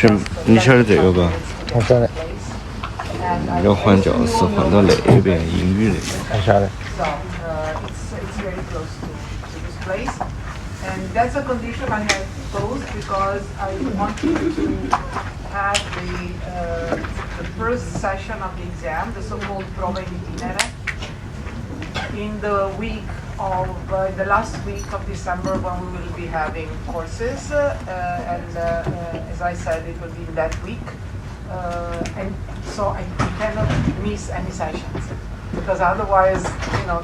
是你晓得这个吧？我晓得。要换教室，换到那边英语那边。我晓得。 It's very close to this place, and that's a condition I have posed because I want you to have the first session of the exam, the so-called prova in itinere, in the week of the last week of December when we will be having courses, and as I said, it will be in that week, and so I cannot miss any sessions. Because otherwise,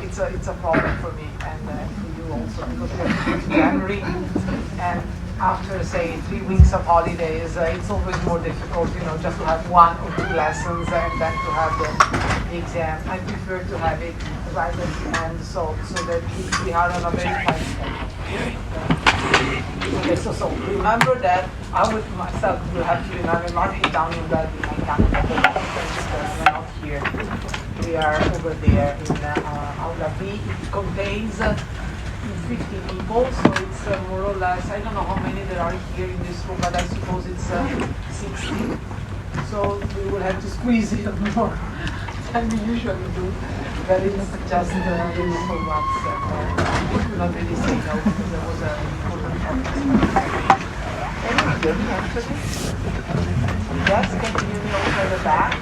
it's a problem for me and for you also, because we have to go to January, and after say 3 weeks of holidays, it's always more difficult, just to have 1 or 2 lessons and then to have the exam. I prefer to have it right at the end, so that we are on a very tight schedule. Okay, so remember that I would myself will have to remember, mark it down in that in my calendar, because we're not here. We are over there in Aula B. It contains 50 people, so it's more or less, I don't know how many there are here in this room, but I suppose it's 60. So we will have to squeeze it more than we usually do. But it's just the local ones. We could not really say no because there was an important topic. Can you hear me actually? Yes, can you hear me also at the back?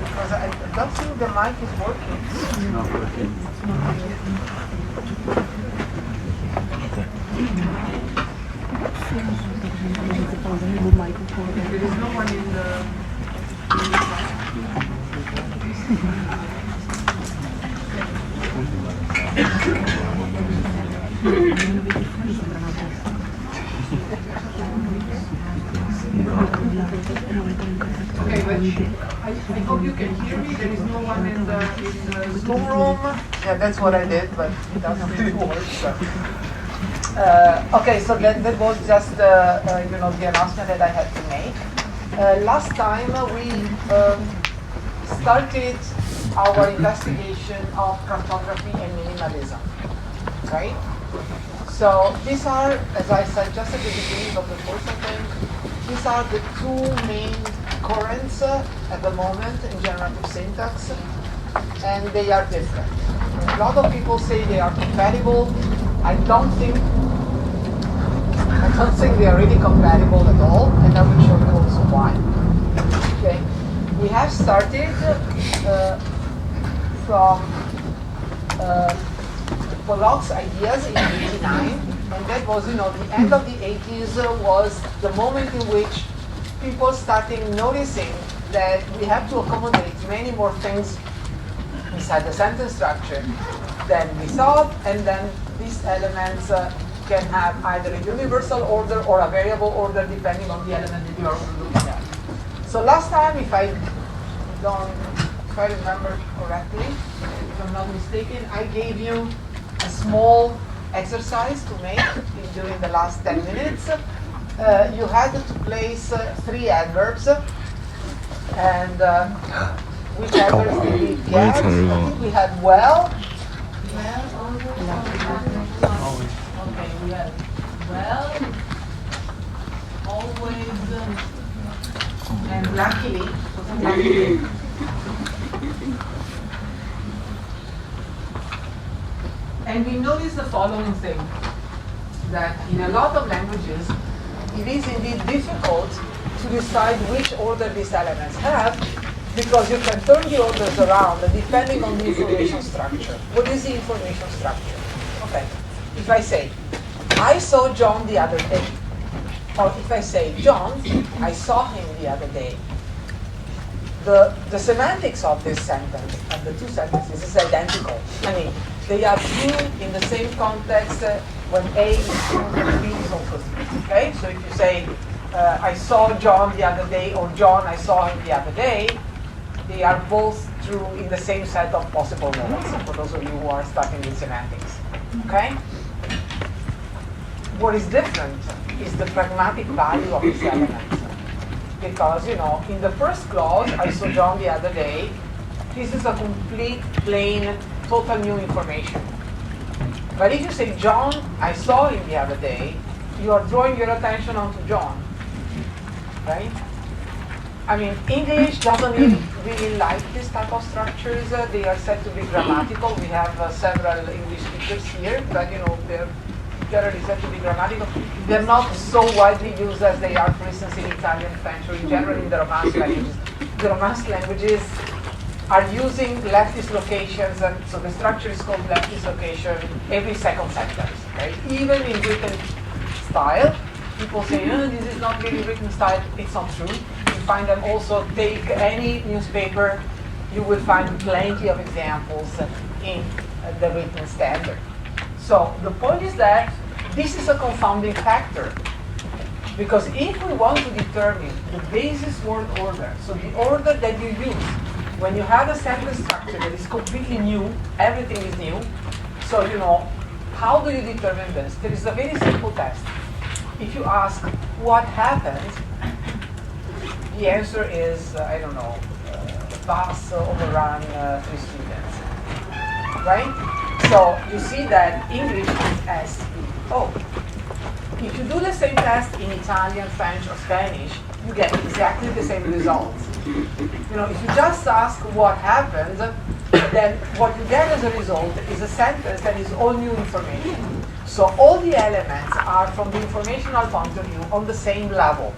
Because I don't think the mic is working. It's not working. There is no one in the Okay, but I hope you can hear me. There is no one in the Zoom room. Yeah, that's what I did, but it doesn't really work. So. Okay, so that was just the announcement that I had to make. Last time we started our investigation of cartography and minimalism, right? So these are, as I said just at the beginning of the course, I think, these are the 2 main currents at the moment in generative syntax, and they are different. A lot of people say they are compatible. I don't think they are really compatible at all, and I will show you also why. Okay, we have started from Pollock's ideas in '89, and that was, the end of the '80s was the moment in which people started noticing that we have to accommodate many more things inside the sentence structure than we thought, and then these elements can have either a universal order or a variable order depending on the element that you are looking at. So last time, if I remember correctly, if I'm not mistaken, I gave you a small exercise to make during the last 10 minutes. You had to place 3 adverbs, and which adverbs did we get? I think we had well. Okay, we had well, always, and luckily. And we notice the following thing, that in a lot of languages, it is indeed difficult to decide which order these elements have, because you can turn the orders around depending on the information structure. What is the information structure? Okay, if I say, I saw John the other day, or if I say, John, I saw him the other day, the semantics of this sentence, of the 2 sentences, is identical. I mean, they are true in the same context when A is true and B is also true. Okay, so if you say, I saw John the other day, or John, I saw him the other day, they are both true in the same set of possible models, for those of you who are starting with semantics. Okay? What is different is the pragmatic value of this element. Because, in the first clause, I saw John the other day, this is a complete, plain, total new information. But if you say, John, I saw him the other day, you are drawing your attention onto John. Right? I mean, English doesn't really like this type of structures. They are said to be grammatical. We have several English speakers here, but they're generally said to be grammatical. They're not so widely used as they are, for instance, in Italian, French, or in general in the Romance languages. The Romance languages are using left dislocations, and so the structure is called left dislocation every second sentence, right? Even in written style, people say, this is not really written style. It's not true. You find them also, take any newspaper, you will find plenty of examples in the written standard. So the point is that this is a confounding factor, because if we want to determine the basis word order, so the order that you use when you have a sentence structure that is completely new, everything is new, so how do you determine this? There is a very simple test. If you ask what happened, the answer is, I don't know, bus overrun 3 students, right? So you see that English is S-E-O. If you do the same test in Italian, French, or Spanish, you get exactly the same results. If you just ask what happened, then what you get as a result is a sentence that is all new information. So all the elements are, from the informational point of view, on the same level,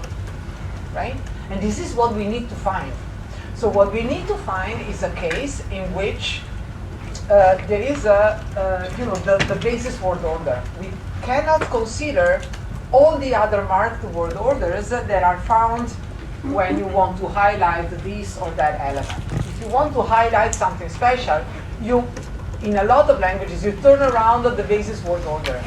right? And this is what we need to find. So what we need to find is a case in which there is the basis word order. We cannot consider all the other marked word orders that are found when you want to highlight this or that element. If you want to highlight something special, in a lot of languages, you turn around the basis word order.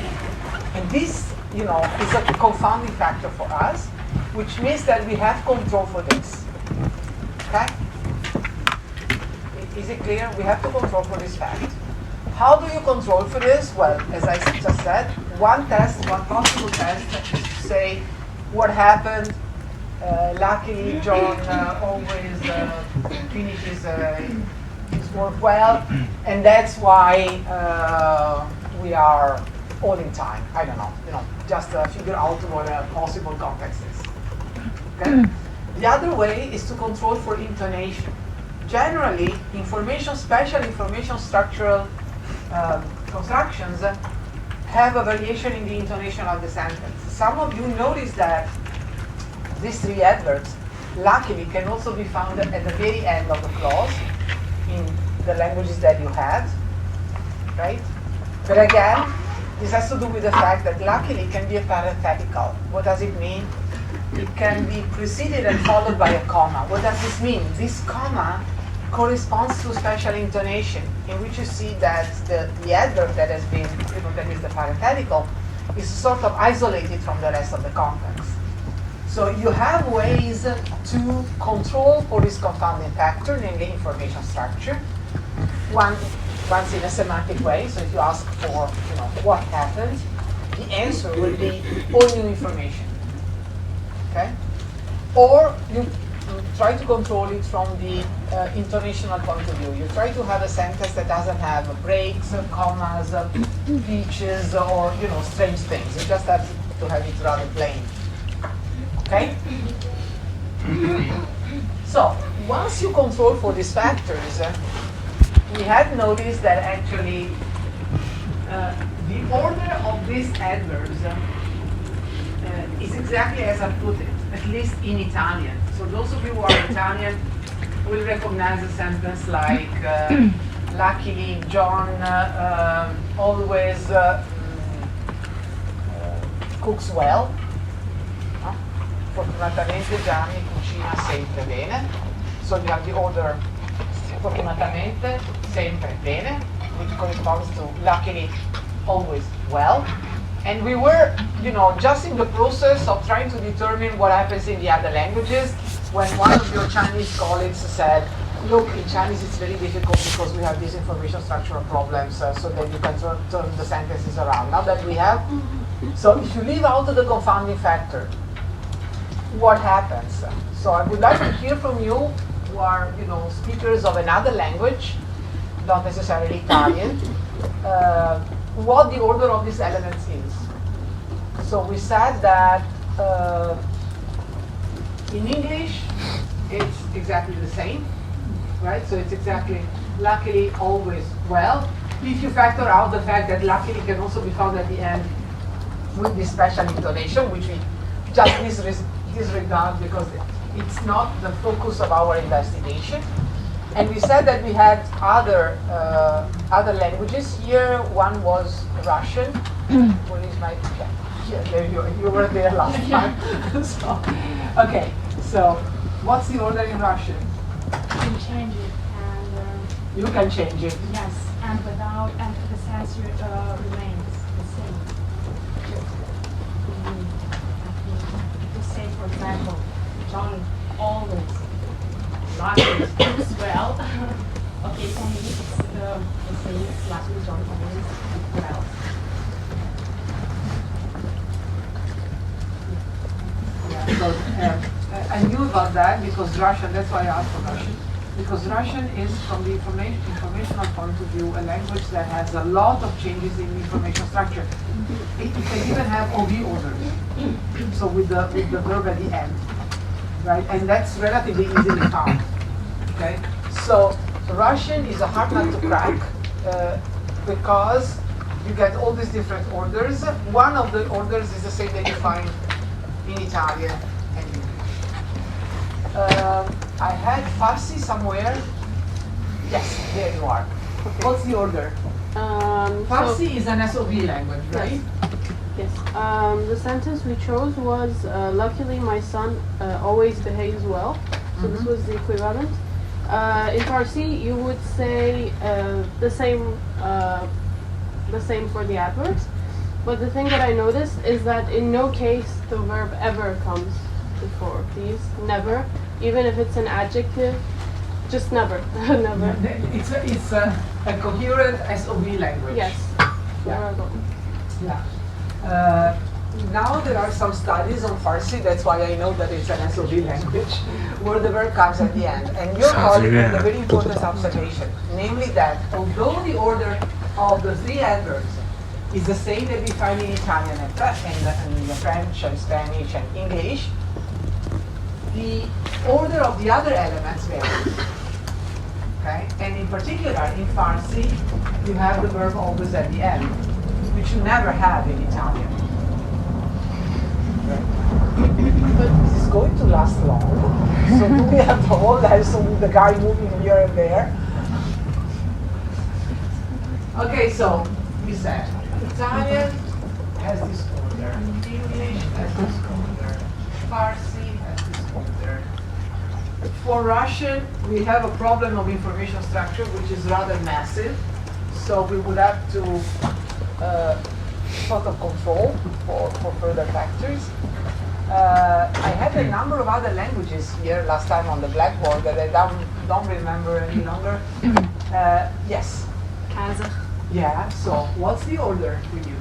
And this, is a confounding factor for us, which means that we have control for this. Okay? Is it clear? We have to control for this fact. How do you control for this? Well, as I just said, one possible test is to say what happened. Luckily, John always finishes his work well, and that's why we are all in time. I don't know, just figure out what a possible context is. Okay? The other way is to control for intonation. Generally, special information structural constructions have a variation in the intonation of the sentence. Some of you notice that these 3 adverbs, luckily, can also be found at the very end of the clause in the languages that you had, right? But again, this has to do with the fact that luckily can be a parenthetical. What does it mean? It can be preceded and followed by a comma. What does this mean? This comma corresponds to special intonation, in which you see that the adverb that has been, that is the parenthetical, is sort of isolated from the rest of the context. So you have ways to control for this confounding factor, namely information structure. Once in a semantic way, so if you ask for what happened, the answer will be all new information. Okay? Or you try to control it from the intonational point of view. You try to have a sentence that doesn't have breaks, commas, pitches, or strange things. You just have to have it rather plain. Okay? So once you control for these factors, we have noticed that actually the order of these adverbs is exactly as I put it, at least in Italian. So those of you who are Italian will recognize a sentence like, luckily John always cooks well. No? Fortunatamente Gianni cucina sempre bene. So you have the order fortunatamente, sempre bene, which corresponds to luckily, always well. And we were, just in the process of trying to determine what happens in the other languages, when one of your Chinese colleagues said, look, in Chinese it's very difficult because we have these information structural problems, so that you can turn the sentences around. Now that we have, so if you leave out the confounding factor, what happens? So I would like to hear from you who are, speakers of another language, not necessarily Italian, what the order of these elements is. So we said that in English, it's exactly the same, right? So it's exactly luckily always well. If you factor out the fact that luckily can also be found at the end with this special intonation, which we just disregard because it's not the focus of our investigation. And we said that we had other languages here. One was Russian. Where is my? Yeah, there you were there last time. So, okay. So, what's the order in Russian? You can change it, and You can change it. yes, and without and the sense remains the same. To say, for example, John always likes well. Okay, for me it's the same luckily John always well. Yeah. So I knew about that because Russian. That's why I asked for Russian. Because Russian is, from the informational point of view, a language that has a lot of changes in information structure. It can even have OV orders, so with the verb at the end, right? And that's relatively easily found. Okay, so Russian is a hard nut to crack because you get all these different orders. One of the orders is the same that you find in Italian and English. I had Farsi somewhere. Yes, there you are. Okay. What's the order? Farsi is an SOV language, right? Yes. The sentence we chose was, luckily my son always behaves well. So this was the equivalent. In Farsi, you would say the same for the adverbs. But the thing that I noticed is that in no case the verb ever comes before these. Never. Even if it's an adjective, just never. Never. It's a coherent SOV language. Yes. Yeah. Yeah. Now there are some studies on Farsi, that's why I know that it's an SOV language, where the verb comes at the end. And your colleague made a very important observation, namely that although the order of the three adverbs is the same that we find in Italian and French and Spanish and English, the order of the other elements varies. Okay? And in particular, in Farsi, you have the verb always at the end, which you never have in Italian. But this is going to last long, so do we have the whole lesson with the guy moving here and there? Okay, so we said Italian has this order, English has this order, Farsi has this order. For Russian, we have a problem of information structure which is rather massive, so we would have to sort of control for further factors. I had a number of other languages here last time on the blackboard that I don't remember any longer. Yes? Kazakh. Yeah, so what's the order for you?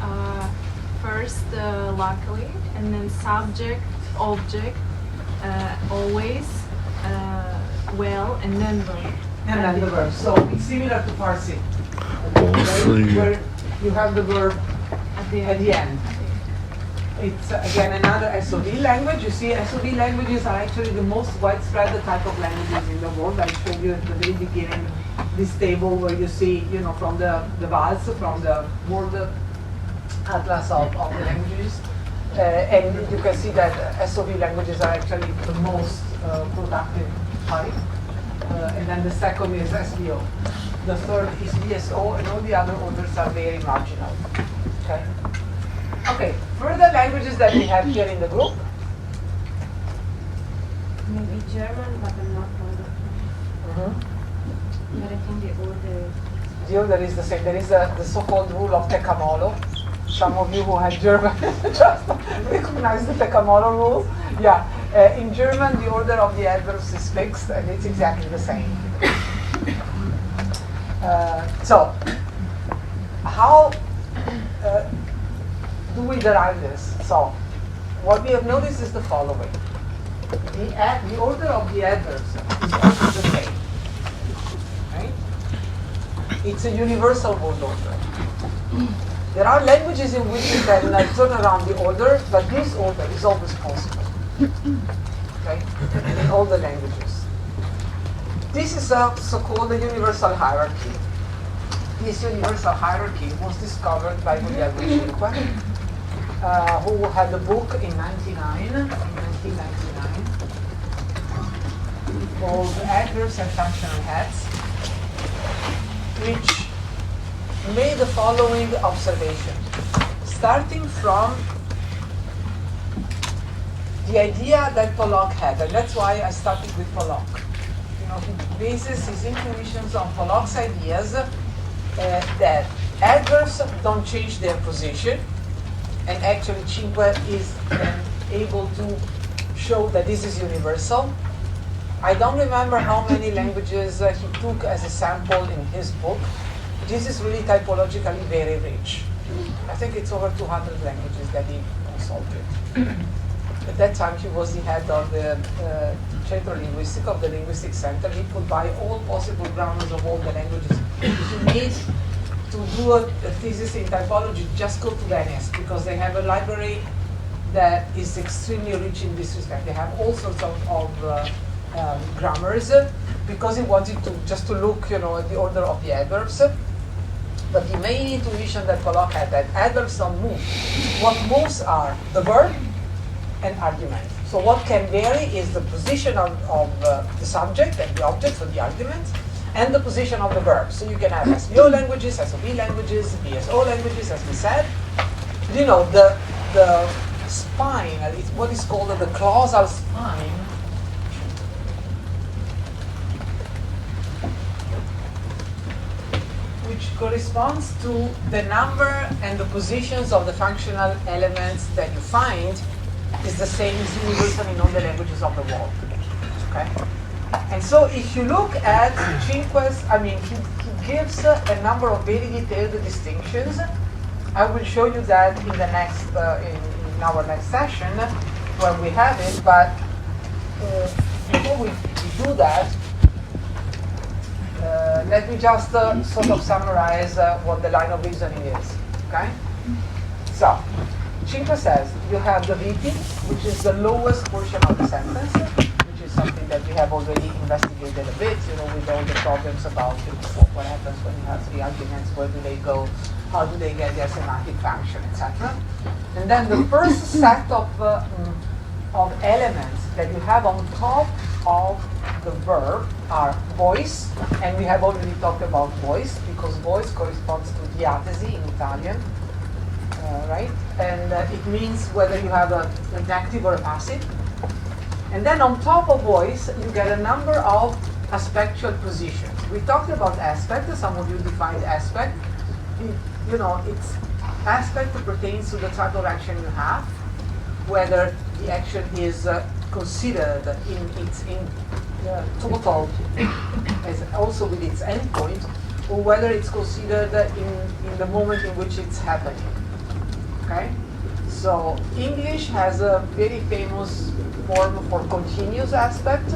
First, luckily, and then subject, object, always, well, and then verb. And then the verb. So it's similar to Farsi. Farsi. Where you have the verb At the at the end. It's again another SOV language. You see, SOV languages are actually the most widespread type of languages in the world. I showed you at the very beginning this table where you see, from the VALS, from the World Atlas of the languages. And you can see that SOV languages are actually the most productive type. And then the second is SVO. The third is VSO, and all the other orders are very marginal. Okay. Okay, further languages that we have here in the group. Maybe German, but I'm not positive. But I think the order The order is the same. There is the so-called rule of Tecamolo. Some of you who had German just recognize the Tecamolo rule. Yeah, in German the order of the adverbs is fixed, and it's exactly the same. So, how do we derive this? So, what we have noticed is the following. The order of the adverbs is always the same. Right? It's a universal word order. There are languages in which you can turn around the order, but this order is always possible. okay, in all the languages. This is a so-called universal hierarchy. This universal hierarchy was discovered by Guglielmo Cinque, who had a book in 1999, called Adverbs and Functional Heads, which made the following observation, starting from the idea that Pollock had, and that's why I started with Pollock. You know, he bases his intuitions on Pollock's ideas that adverbs don't change their position, and actually Cinque is able to show that this is universal. I don't remember how many languages he took as a sample in his book. This is really typologically very rich. I think it's over 200 languages that he consulted. At that time, he was the head of the Centro Linguistic of the Linguistic Center. He could buy all possible grammars of all the languages. If you need to do a thesis in typology, just go to Venice, because they have a library that is extremely rich in this respect. They have all sorts of grammars, because he wanted to just to look, you know, at the order of the adverbs. But the main intuition that Pollock had, that adverbs don't move. What moves are the verb and argument. So what can vary is the position of the subject and the object, so the argument, and the position of the verb. So you can have SVO languages, SOV languages, BSO languages, as we said. You know, the spine, it's what is called the clausal spine, which corresponds to the number and the positions of the functional elements that you find, is the same as universal in all the languages of the world. Okay? And so if you look at Cinque's, he gives a number of very detailed distinctions. I will show you that in the next, in our next session when we have it, but before we do that, let me just sort of summarize what the line of reasoning is, okay? So, Cinque says you have the VP, which is the lowest portion of the sentence, which is something that we have already investigated a bit, you know, with all the problems about what happens when you have three arguments, where do they go, how do they get their semantic function, etc. And then the first set of elements that you have on top of the verb are voice, and we have already talked about voice, because voice corresponds to diatesi in Italian, right? And it means whether you have an active or a passive. And then on top of voice, you get a number of aspectual positions. We talked about aspect, some of you defined aspect. You know, it's aspect pertains to the type of action you have, whether the action is considered in its total, as also with its endpoint, or whether it's considered in the moment in which it's happening. Okay? So English has a very famous form for continuous aspect,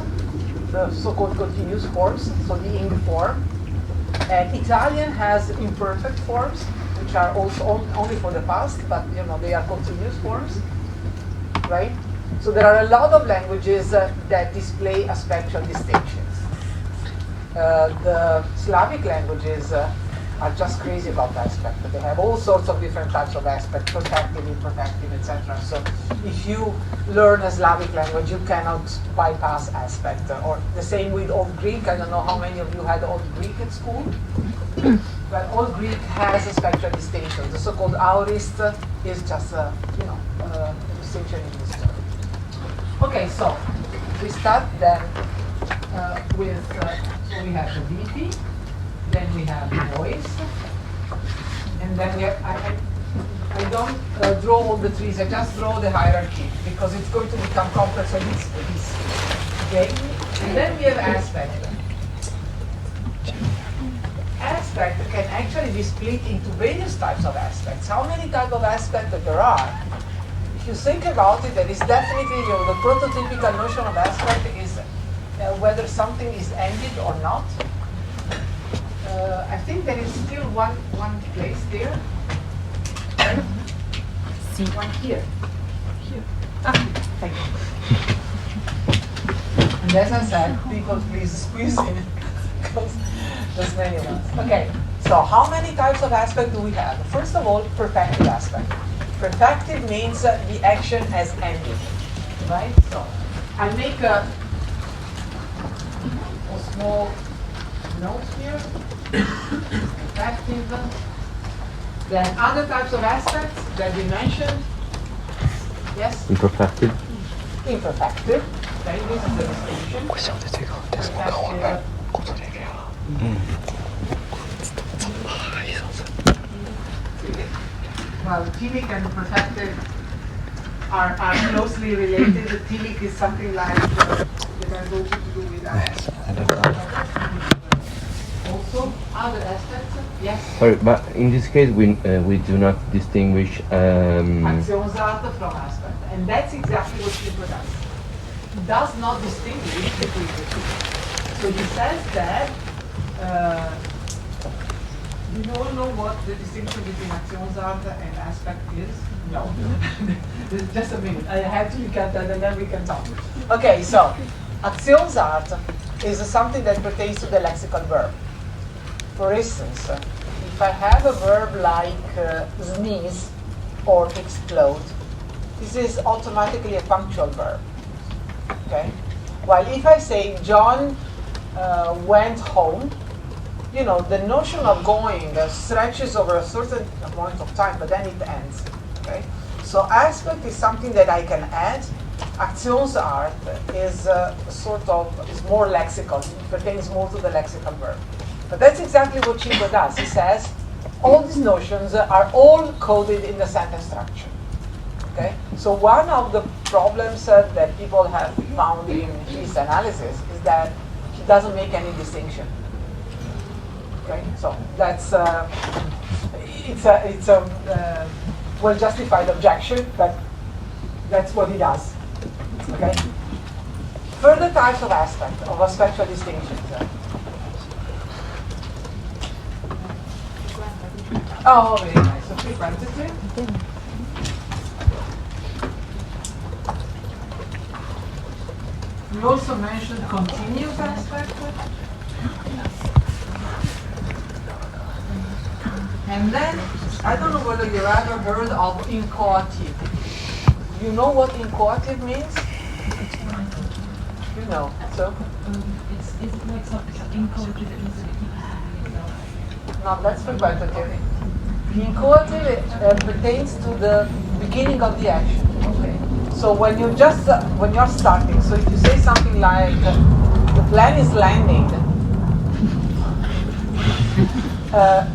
the so-called continuous forms, so the ing form. And Italian has imperfect forms, which are also only for the past, but you know they are continuous forms, right? So there are a lot of languages that display aspectual distinctions. The Slavic languages are just crazy about aspect. They have all sorts of different types of aspect, protective, imperfective, etc. So if you learn a Slavic language, you cannot bypass aspect. Or the same with Old Greek. I don't know how many of you had Old Greek at school, but Old Greek has a spectral distinction. The so-called aorist is just a distinction in this term. Okay, so we start then with so we have the VP. Then we have voice, and then we have, I don't draw all the trees, I just draw the hierarchy, because it's going to become complex on this okay? And then we have aspect. Aspect can actually be split into various types of aspects. How many types of aspects there are? If you think about it, there is definitely, the prototypical notion of aspect is whether something is ended or not. I think there is still one place there. Right? One here. Here. Ah, thank you. as I said, people please squeeze in because there's many ones. Okay, so how many types of aspect do we have? First of all, perfective aspect. Perfective means the action has ended, right? So I make a small note here. Perfective. Then other types of aspects that we mentioned. Yes? Imperfective. Imperfective. Okay, this is the distinction. 我想的这个，但是我看我们工作这个呀，怎么还上升？ Well, telic and perfective are closely related. The telic is something like that has also to do with that. Also, other aspects, yes. Sorry, but in this case we do not distinguish. Aktionsart from aspect, and that's exactly what Schipper does. He does not distinguish between the two. So he says that. You all know what the distinction between Aktionsart and aspect is? No. Just a minute. I have to look at that and then we can talk. Okay, so Aktionsart is something that pertains to the lexical verb. For instance, if I have a verb like sneeze or explode, this is automatically a punctual verb. Okay? While if I say John went home, you know, the notion of going stretches over a certain amount of time, but then it ends. Okay? So aspect is something that I can add. Aktionsart is is more lexical. It pertains more to the lexical verb. But that's exactly what Schipper does. He says all these notions are all coded in the sentence structure. Okay? So one of the problems that people have found in his analysis is that he doesn't make any distinction. Okay? So that's it's a well-justified objection, but that's what he does. Okay? Further types of aspectual distinctions. Oh, very nice. So frequentity. We also mentioned continuous aspect. And then, I don't know whether you ever heard of incoative. You know what incoative means? You know. So? It's like something encoded in No, that's frequentative. Incoative pertains to the beginning of the action. Okay. So when you when you're starting, so if you say something like the plane is landing,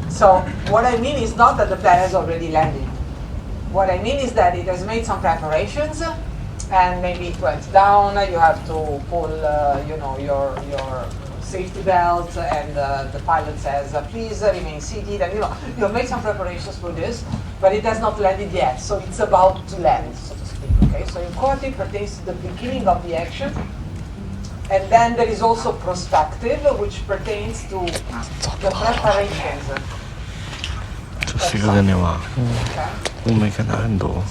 so what I mean is not that the plane has already landed. What I mean is that it has made some preparations, and maybe it went down. You have to pull, your safety belt, and the pilot says, please remain seated. And you made some preparations for this, but it has not landed yet. So it's about to land, so to speak. Okay. So incoative pertains to the beginning of the action. And then there is also prospective, which pertains to the preparations.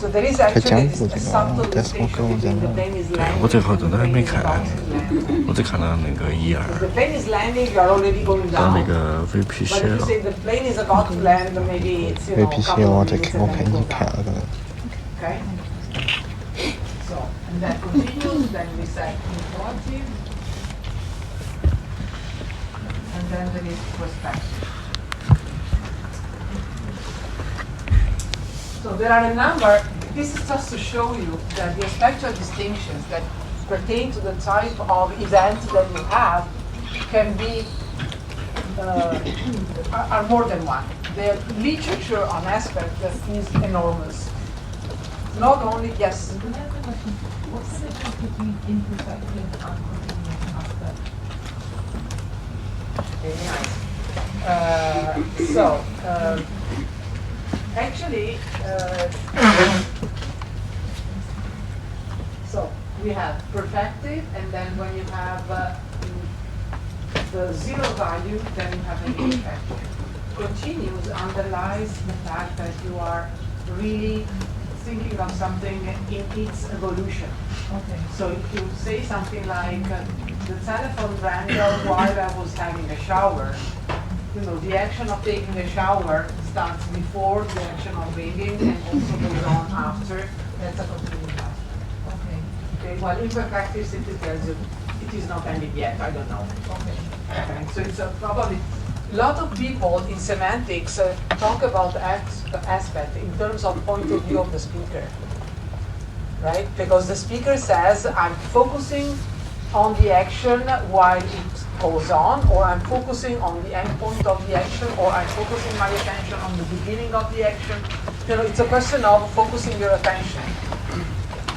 So there is actually a subtle distinction between the plane is landing and the plane is about to land. If the plane is landing, you are already going down. But if you say the plane is about to land, maybe it's a couple of minutes and then go down. Okay? So, and that continues, then we say incoative. And then there is prospective. So there are a number, this is just to show you that the aspectual distinctions that pertain to the type of event that you have can be, are more than one. The literature on aspect is enormous. Not only, yes? What's the difference between imperfective and continuous aspect? Very nice. Actually, so we have perfective, and then when you have the zero value, then you have an imperfective. Continuous underlies the fact that you are really thinking of something in its evolution. Okay. So if you say something like the telephone rang while I was having a shower. You know, the action of taking a shower starts before the action of ringing and also goes on after. That's a continuous task. Okay, well, imperfective simply tells you it is not ended yet, I don't know. Okay, so it's probably, a lot of people in semantics talk about aspect in terms of point of view of the speaker, right? Because the speaker says, I'm focusing on the action while it goes on, or I'm focusing on the end point of the action, or I'm focusing my attention on the beginning of the action. You know, it's a question of focusing your attention.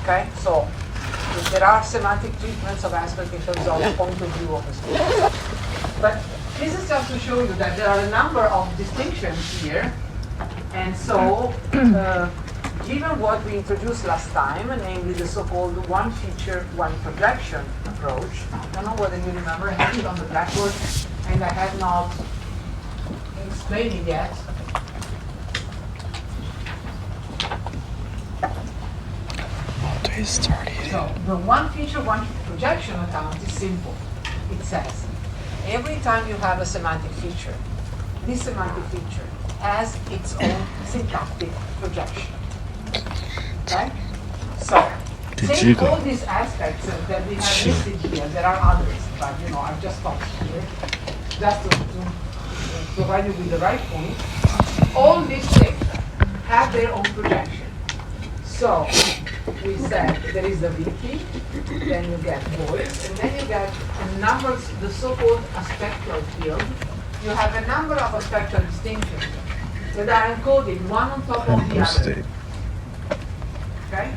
Okay, so there are semantic treatments of aspect in terms of point of view of the speaker. But this is just to show you that there are a number of distinctions here, and so given what we introduced last time, namely the so-called one feature, one projection approach, I don't know whether you remember, I had it on the blackboard and I have not explained it yet. So the one feature, one projection account is simple. It says, every time you have a semantic feature, this semantic feature has its own syntactic projection. Okay? So, take all these aspects that we have listed here. There are others, but you know, I've just stopped here, just to provide you with the right point. All these things have their own projection. So, we said there is the VP, then you get voice, and then you get a number, the so-called aspectual field. You have a number of aspectual distinctions that are encoded one on top of the other. Okay?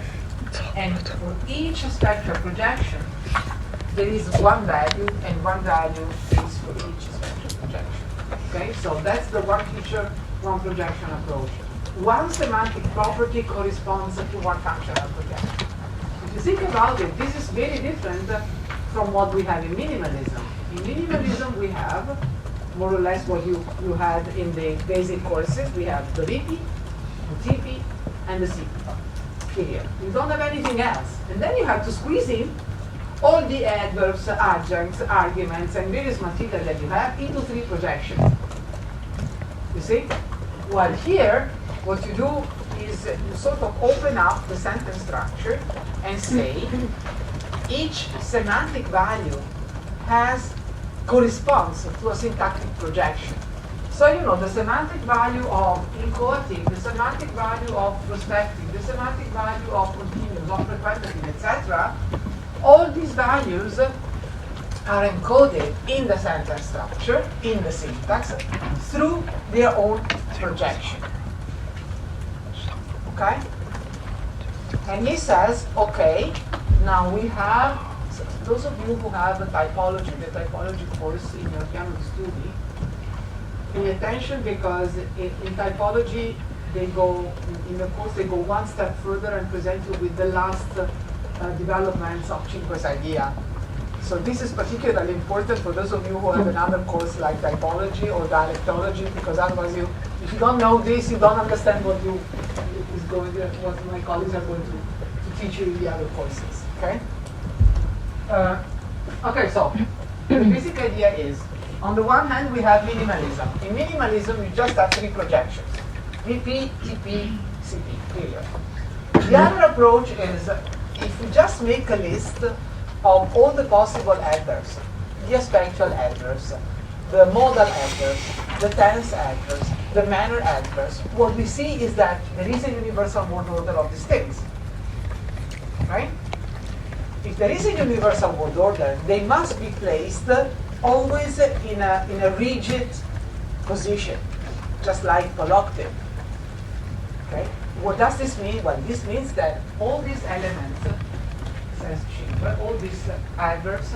And for each aspectual projection, there is one value, and one value is for each aspectual projection. Okay? So that's the one feature, one projection approach. One semantic property corresponds to one functional projection. If you think about it, this is very different from what we have in minimalism. In minimalism, we have more or less what you had in the basic courses. We have the VP, the TP, and the CP. Period. You don't have anything else. And then you have to squeeze in all the adverbs, adjuncts, arguments, and various material that you have into three projections. You see? While here, what you do is you sort of open up the sentence structure and say each semantic value corresponds to a syntactic projection. So you know the semantic value of inchoative, the semantic value of prospective, the semantic value of continuous, of frequentative, etc. All these values are encoded in the sentence structure, in the syntax, through their own projection. Okay? And he says, okay, now we have, those of you who have the typology course in your piano study, pay attention because in typology, in the course, they go one step further and present you with the last developments of Cinque's idea. So this is particularly important for those of you who have another course like typology or dialectology, because otherwise if you don't know this, you don't understand what my colleagues are going to teach you in the other courses. Okay? Okay, so the basic idea is, on the one hand, we have minimalism. In minimalism, you just have three projections: VP, TP, CP, period. The other approach is, if we just make a list of all the possible adverbs, the aspectual adverbs, the modal adverbs, the tense adverbs, the manner adverbs, what we see is that there is a universal word order of these things. Right? If there is a universal word order, they must be placed always in a rigid position, just like collocative. Okay? What does this mean? Well, this means that all these elements, says Cinque, all these adverbs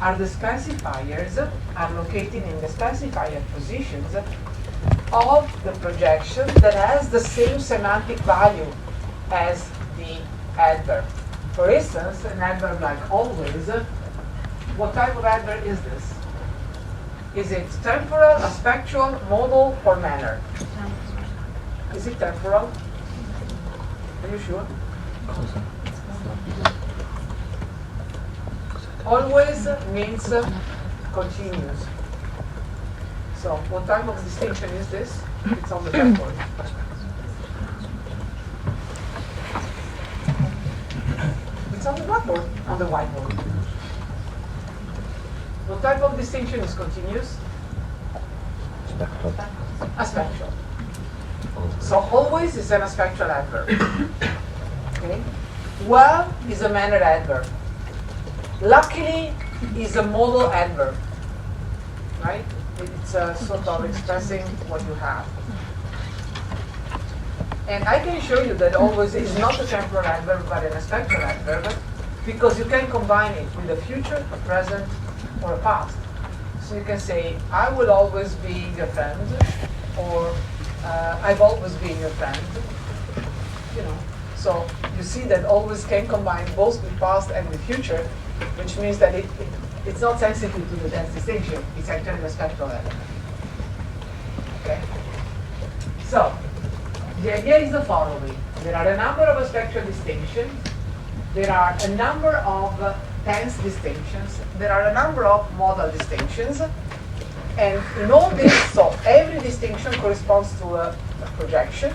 are the specifiers, are located in the specifier positions of the projection that has the same semantic value as the adverb. For instance, an adverb like always, what type of adverb is this? Is it temporal, aspectual, modal, or manner? Is it temporal? Are you sure? Always means continuous. So what type of distinction is this? It's on the blackboard. It's on the blackboard, on the whiteboard. What type of distinction is continuous? Aspectual. So always is an aspectual adverb. Okay? Well is a manner adverb. Luckily is a modal adverb. Right? It's a sort of expressing what you have. And I can show you that always is not a temporal adverb but an aspectual adverb because you can combine it with a future, a present, or a past. So you can say, I will always be your friend, or I've always been your friend. You know. So you see that always can combine both with past and with future, which means that it's not sensitive to the tense distinction. It's actually a spectral element. Okay? So, the idea is the following. There are a number of spectral distinctions. There are a number of tense distinctions. There are a number of modal distinctions. And in all this, so every distinction corresponds to a projection.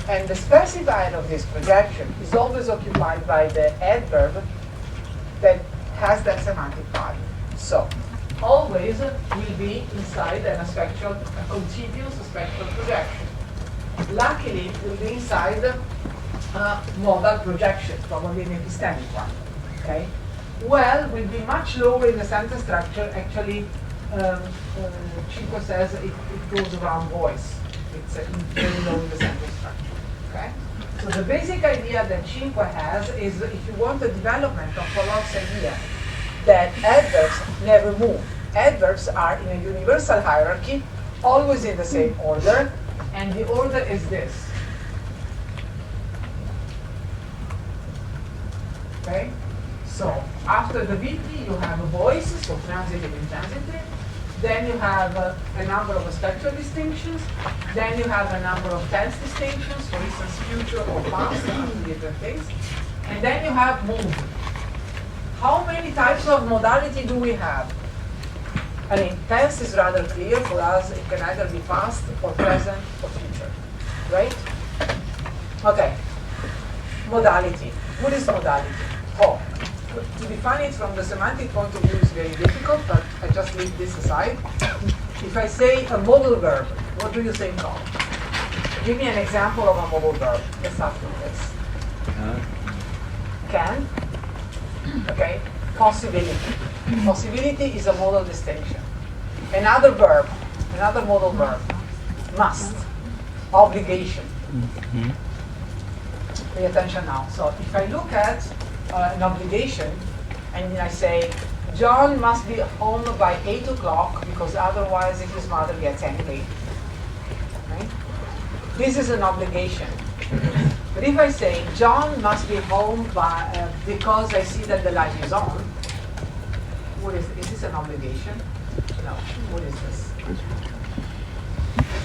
And the specifier of this projection is always occupied by the adverb that has that semantic value. So, always will be inside a continuous spectral projection. Luckily, it will be inside a modal projection, probably an epistemic one. Okay? Well will be much lower in the sentence structure. Actually, Chico says it goes around voice. It's very low in the sentence structure. Okay? So the basic idea that Cinque has is if you want a development of Pollock's idea that adverbs never move. Adverbs are in a universal hierarchy, always in the same order, and the order is this. Okay? So after the VP you have a voice, so transitive and intransitive. Then you have a number of spectral distinctions. Then you have a number of tense distinctions, for instance, future or past, different things. And then you have move. How many types of modality do we have? I mean, tense is rather clear for us. It can either be past or present or future, right? Okay. Modality. What is modality? Oh, to define it from the semantic point of view is very difficult, but I just leave this aside. If I say a modal verb, what do you think of? Give me an example of a modal verb. Let's start with this. Can. Okay. Possibility. Possibility is a modal distinction. Another verb, another modal verb. Must. Obligation. Pay attention now. So if I look at an obligation, and I say, John must be home by 8 o'clock because otherwise his mother gets angry. Right? This is an obligation. But if I say, John must be home by, because I see that the light is on, what is this an obligation? No. What is this?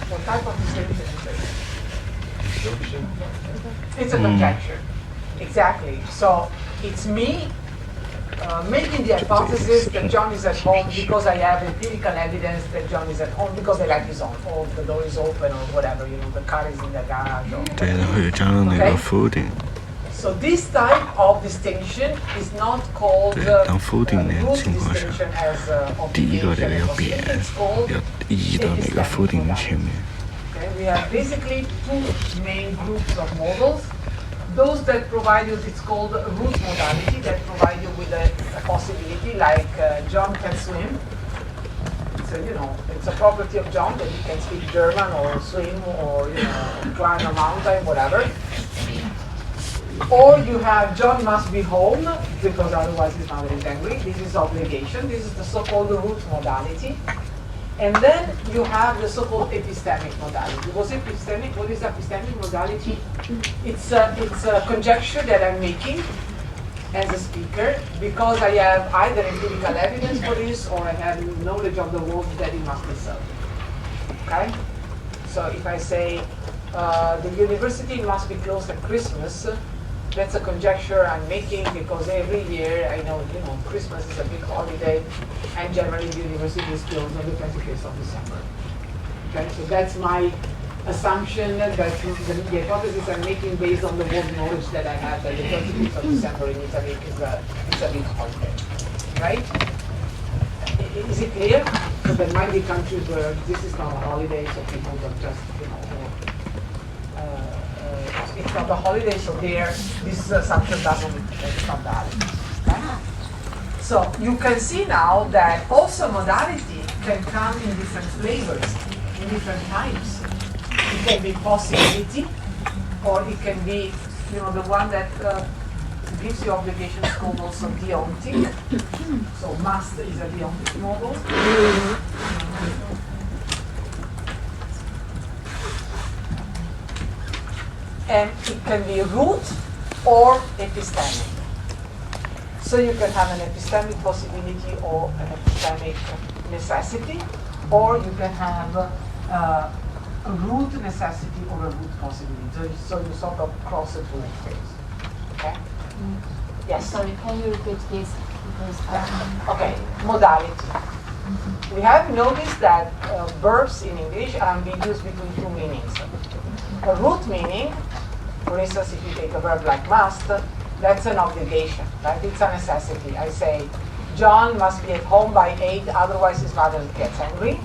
What type of distinction is this? It's a conjecture. Exactly. So it's me making the hypothesis that John is at home because I have empirical evidence that John is at home because the light is on, or the door is open, or whatever, you know, the car is in the garage. Or 对，然后又加上那个否定。 So this type of distinction is not called 对，当否定的 root 情况下， distinction as 第一个这个要 obligation. 变， It's called 要移到那个否定的前面。 Okay, we have basically two main groups of models. Those that provide you, it's called root modality, that provide you with a possibility, like John can swim. So, you know, it's a property of John that he can speak German or swim or, you know, climb a mountain, whatever. Or you have John must be home because otherwise his mother is angry. This is obligation. This is the so-called root modality. And then you have the so-called epistemic modality. What is epistemic modality? It's a conjecture that I'm making as a speaker because I have either empirical evidence for this or I have knowledge of the world that it must be so. Okay? So if I say the university must be closed at Christmas That's a conjecture I'm making because every year I know, Christmas is a big holiday and generally the university is closed on the 25th of December. Okay, so that's my assumption, that the hypothesis I'm making based on the world knowledge that I have that the 25th of December in Italy is a big holiday, right? Is it clear? So there might be countries where this is not a holiday, so people don't just, it's not a holiday, so there, this assumption it's not valid. Okay? So you can see now that also modality can come in different flavors, in different types. It can be possibility, or it can be, the one that gives you obligations called also deontic. So must is a deontic model. And it can be root or epistemic. So you can have an epistemic possibility or an epistemic necessity, or you can have a root necessity or a root possibility. So you sort of cross a two phase. Okay? Yes? Sorry, can you repeat this? Because, okay, modality. We have noticed that verbs in English are ambiguous between two meanings. A root meaning, for instance, if you take a verb like must, that's an obligation, right? It's a necessity. I say, John must be at home by 8, otherwise his mother gets angry.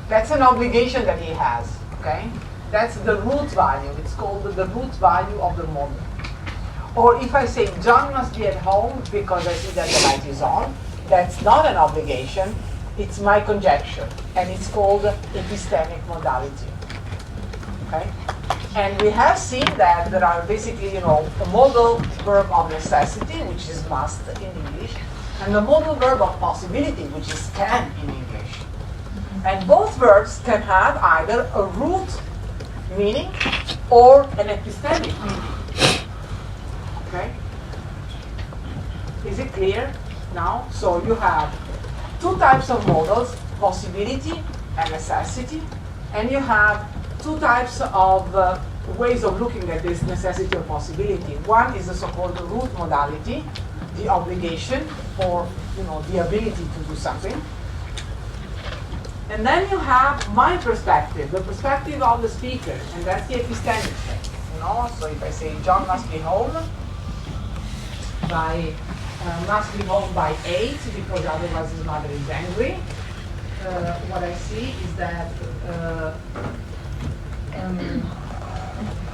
That's an obligation that he has, okay? That's the root value. It's called the root value of the model. Or if I say, John must be at home because I see that the light is on, that's not an obligation, it's my conjecture, and it's called epistemic modality. Okay? And we have seen that there are basically, a modal verb of necessity, which is must in English, and a modal verb of possibility, which is can in English. And both verbs can have either a root meaning or an epistemic meaning. Okay? Is it clear now? So you have two types of modals, possibility and necessity, and you have two types of ways of looking at this necessity or possibility. One is the so-called root modality, the obligation or the ability to do something. And then you have my perspective, the perspective of the speaker, and that's the epistemic thing. So if I say John must be home by 8 because otherwise his mother is angry, what I see is that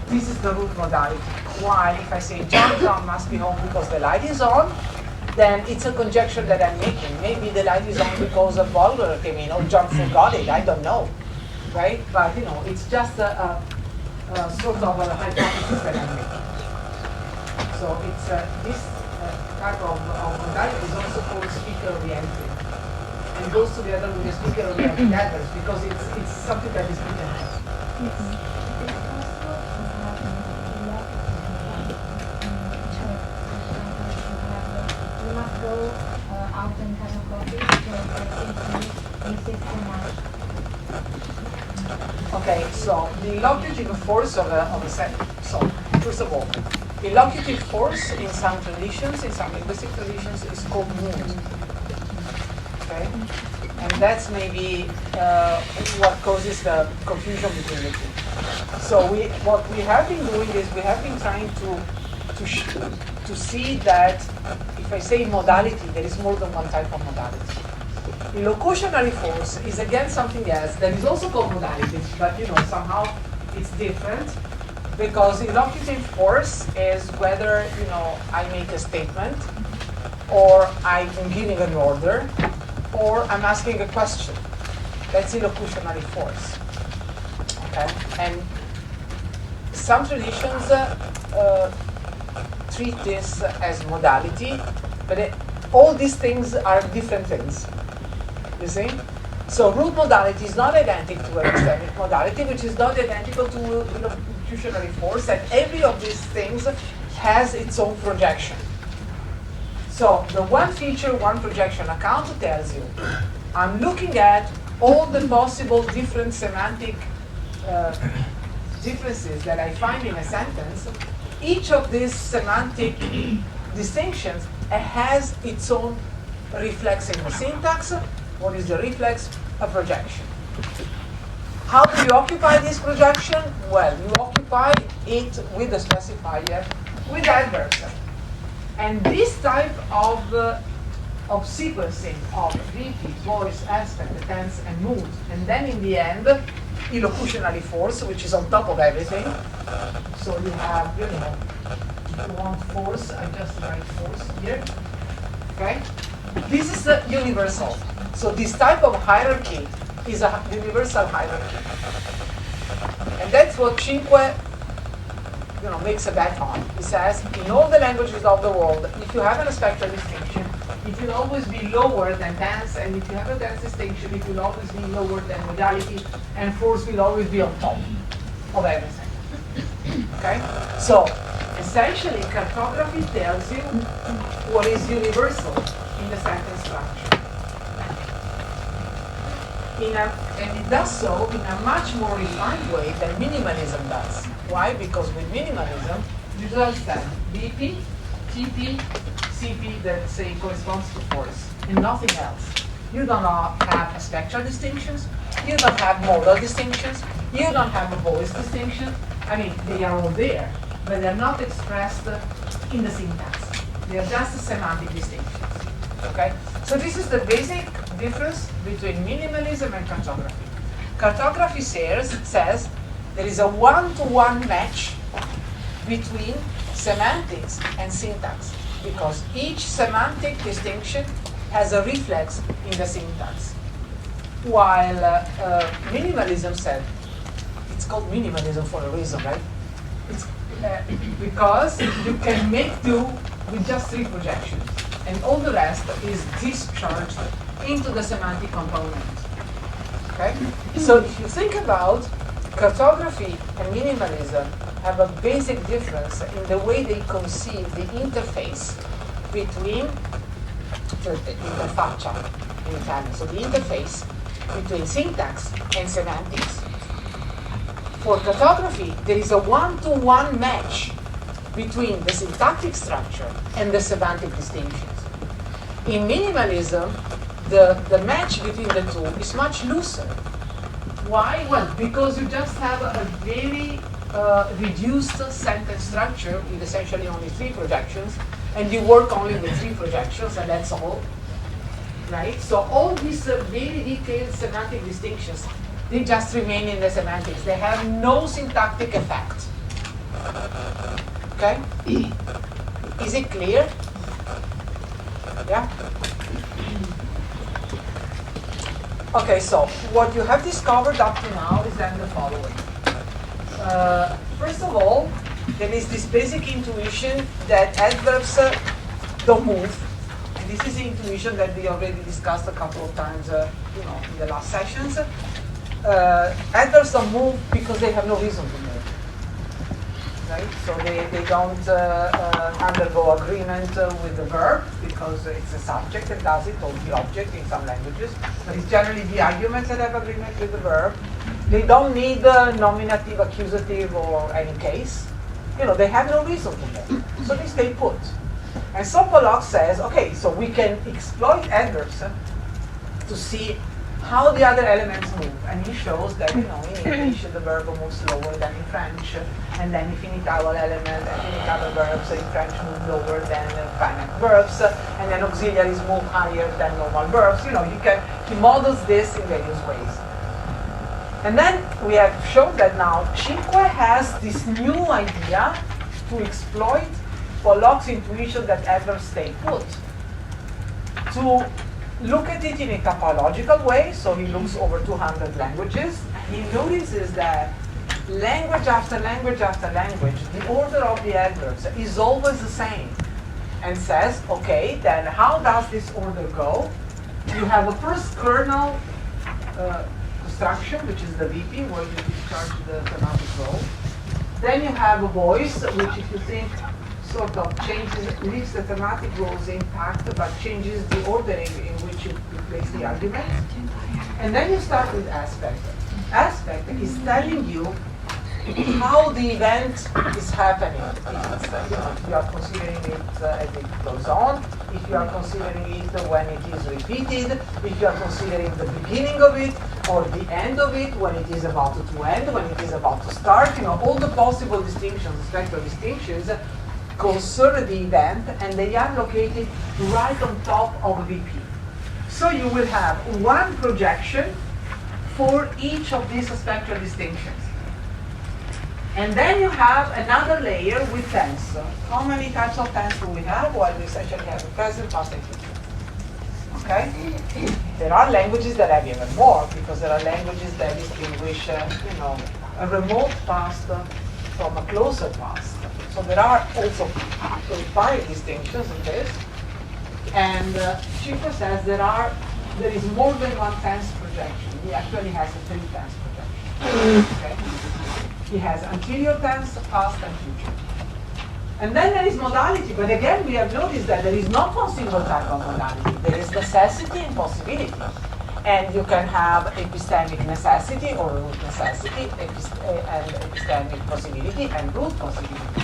this is the root modality. While if I say John must be home because the light is on, then it's a conjecture that I'm making. Maybe the light is on because a burglar came in, or John forgot it, I don't know, right? But it's just a sort of a hypothesis that I'm making. So it's this type of modality is also called speaker-oriented, and goes together with the speaker-oriented adverbs because it's something that is written. Out and have a coffee because this is too much. Okay, so the illocutive force of a sentence. So, first of all, illocutive force in some traditions, in some linguistic traditions, is called mood. Okay? And that's maybe what causes the confusion between the two. So what we have been doing is we have been trying to see that if I say modality, there is more than one type of modality. Illocutionary force is again something else that is also called modality, but somehow it's different because illocutive force is whether I make a statement, or I'm giving an order, or I'm asking a question. That's illocutionary force. Okay, and some traditions treat this as modality, but all these things are different things. You see? So root modality is not identical to epistemic modality, which is not identical to illocutionary force, and every of these things has its own projection. So the one feature, one projection account tells you, I'm looking at all the possible different semantic differences that I find in a sentence. each of these semantic distinctions has its own reflex in the syntax. What is the reflex? A projection. How do you occupy this projection? Well, you occupy it with a specifier, with adverbs. And this type of sequencing of VP, voice, aspect, tense, and mood, and then in the end, illocutionally force, which is on top of everything. So you have, if you want force, I just write force here. Okay? This is the universal. So this type of hierarchy is a universal hierarchy. And that's what Cinque makes a bet on. He says, in all the languages of the world, if you have a spectral distinction, it will always be lower than tense, and if you have a tense distinction, it will always be lower than modality, and force will always be on top of everything. Okay? So, essentially, cartography tells you what is universal in the sentence structure. And it does so in a much more refined way than minimalism does. Why? Because with minimalism, you just have BP, TP, CP that say corresponds to force, and nothing else. You don't have spectral distinctions, you don't have modal distinctions, you don't have a voice distinction. I mean, they are all there, but they're not expressed in the syntax. They are just semantic distinctions. Okay? So this is the basic difference between minimalism and cartography. Cartography says there is a one-to-one match between semantics and syntax, because each semantic distinction has a reflex in the syntax. While minimalism said, it's called minimalism for a reason, right? It's because you can make do with just 3 projections, and all the rest is discharged into the semantic component. Okay? So if you think about cartography and minimalism have a basic difference in the way they conceive the interface between the interfaccia in Italian, so the interface between syntax and semantics. For cartography, there is a one-to-one match between the syntactic structure and the semantic distinctions. In minimalism, the match between the two is much looser. Why? Well, because you just have a very reduced sentence structure with essentially only 3 projections, and you work only with 3 projections, and that's all. Right? So all these very detailed semantic distinctions, they just remain in the semantics. They have no syntactic effect. Okay? Is it clear? Yeah? Okay, so what you have discovered up to now is then the following. First of all, there is this basic intuition that adverbs don't move. And this is the intuition that we already discussed a couple of times in the last sessions. Adverbs don't move because they have no reason to move. Right? So they don't undergo agreement with the verb because it's a subject that does it, or the object in some languages. But it's generally the arguments that have agreement with the verb. They don't need nominative, accusative, or any case. They have no reason to move. So they stay put. And so Pollock says, okay, so we can exploit adverbs to see how the other elements move. And he shows that, in English, the verb moves slower than in French, and then infinitival element and infinitival verbs in French move lower than finite verbs, and then auxiliaries move higher than normal verbs. He models this in various ways. And then we have shown that now Cinque has this new idea to exploit Pollock's intuition that adverbs stay put, to look at it in a topological way. So he looks over 200 languages, and he notices that language after language after language, the order of the adverbs is always the same, and says, okay, then how does this order go? You have a first kernel construction, which is the VP, where you discharge the semantic role. Then you have a voice, which, if you think, sort of leaves the thematic roles intact, but changes the ordering in which you place the argument. And then you start with aspect. Aspect is telling you how the event is happening. If it's, if you are considering it as it goes on, if you are considering it when it is repeated, if you are considering the beginning of it or the end of it, when it is about to end, when it is about to start, all the possible distinctions, spectral distinctions, concern the event, and they are located right on top of VP. So you will have one projection for each of these spectral distinctions. And then you have another layer with tense. How many types of tense do we have? Well, we essentially have a present, past, and future. Okay? There are languages that have even more, because there are languages that distinguish, a remote past from a closer past. So there are also 5 distinctions in this. And Schiffer says there is more than one tense projection. He actually has a 3 tense projection. Okay? He has anterior tense, past, and future. And then there is modality, but again we have noticed that there is not one single type of modality. There is necessity and possibility. And you can have epistemic necessity or root necessity, and epistemic possibility and root possibility.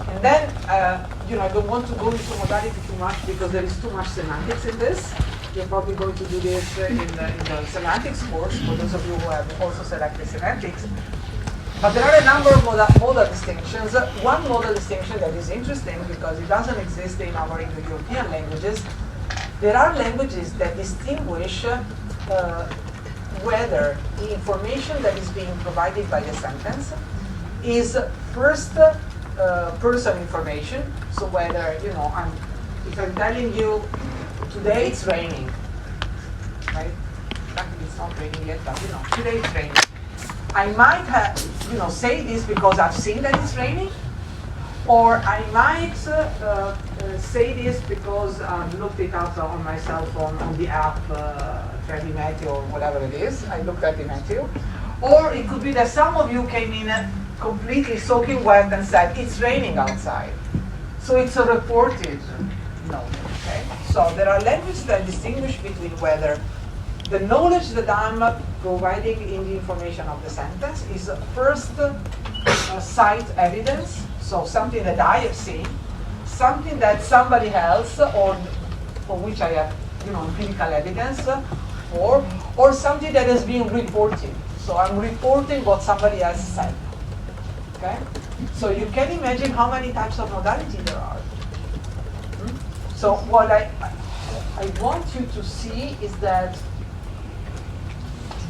And then, I don't want to go into modality too much because there is too much semantics in this. You're probably going to do this in the semantics course, for those of you who have also selected semantics. But there are a number of modal distinctions. One modal distinction that is interesting because it doesn't exist in our Indo-European languages. There are languages that distinguish whether the information that is being provided by the sentence is first person information. So whether, if I'm telling you today it's raining, right? Practically it's not raining yet, but today it's raining. I might have, say this because I've seen that it's raining, or I might say this because I've looked it up on my cell phone on the app, Trevi Meteo or whatever it is. I looked at the Meteo. Or it could be that some of you came in completely soaking wet and said, it's raining outside. So it's a reported knowledge, okay? So there are languages that distinguish between whether the knowledge that I'm providing in the information of the sentence is first sight evidence, so something that I have seen, something that somebody else, or for which I have empirical evidence, or something that has been reported. So I'm reporting what somebody else said. Okay? So you can imagine how many types of modality there are. So what I want you to see is that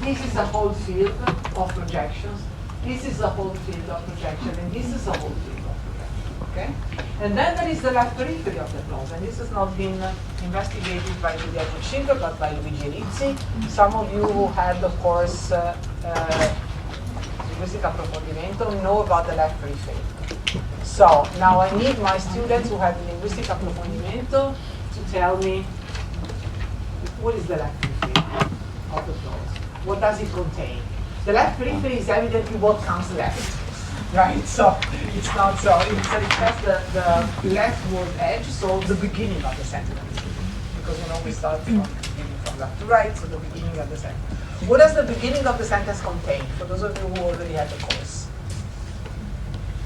this is a whole field of projections, this is a whole field of projection, and this is a whole field of projection. Okay? And then there is the left periphery of the clause, and this has not been investigated by Giuliano Schiffer, but by Luigi Rizzi. Some of you who had the course Linguistic Approfondimento know about the left periphery. So now I need my students who have Linguistic Approfondimento to tell me what is the left periphery of the clause. What does it contain? The left periphery is evidently what comes left, right? So it's not so. It's just the leftward edge, so the beginning of the sentence. Because we start from left to right, so the beginning of the sentence. What does the beginning of the sentence contain? For those of you who already had the course,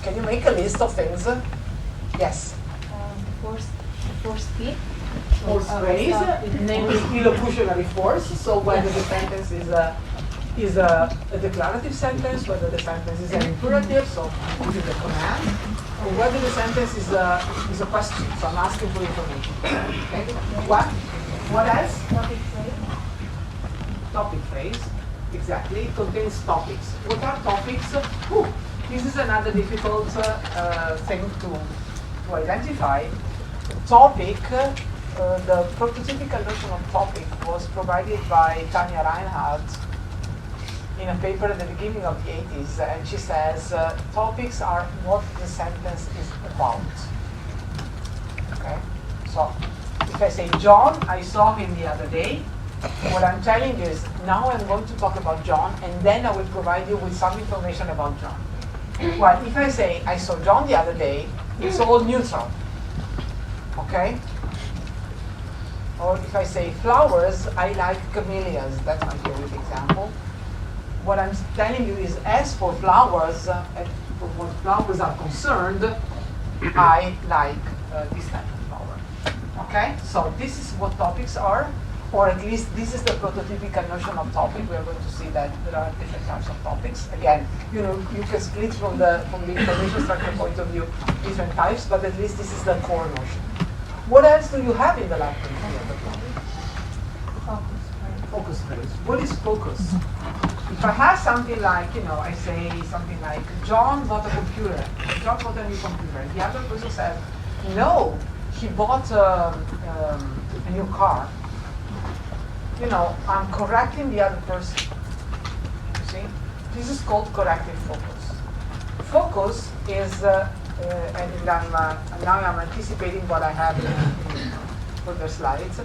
can you make a list of things? Yes. Force speed. Force phrase, namely illocutionary force. So whether the sentence is a declarative sentence, whether the sentence is an imperative, so this is a command, or whether the sentence is a question. So I'm asking for information. Okay. What else? Topic phrase. Topic phrase. Exactly. It contains topics. What are topics? This is another difficult thing to identify. Topic. The prototypical notion of topic was provided by Tanya Reinhardt in a paper at the beginning of the 80s, and she says topics are what the sentence is about. Okay? So if I say John, I saw him the other day, what I'm telling you is now I'm going to talk about John, and then I will provide you with some information about John. Well, if I say I saw John the other day, it's all neutral. Okay? Or if I say flowers, I like camellias. That's my favorite example. what I'm telling you is, as for flowers, for what flowers are concerned, I like this type of flower. Okay, so this is what topics are, or at least this is the prototypical notion of topic. We are going to see that there are different types of topics. Again, you know, you can split from the information structure point of view different types, but at least this is the core notion. What else do you have in the lab? Focus phrase. What is focus? If I have something like, you know, I say something like, John bought a computer. John bought a new computer. The other person says, no, he bought a new car. You know, I'm correcting the other person. You see? This is called corrective focus. Focus is, and now I'm anticipating what I have in further slides.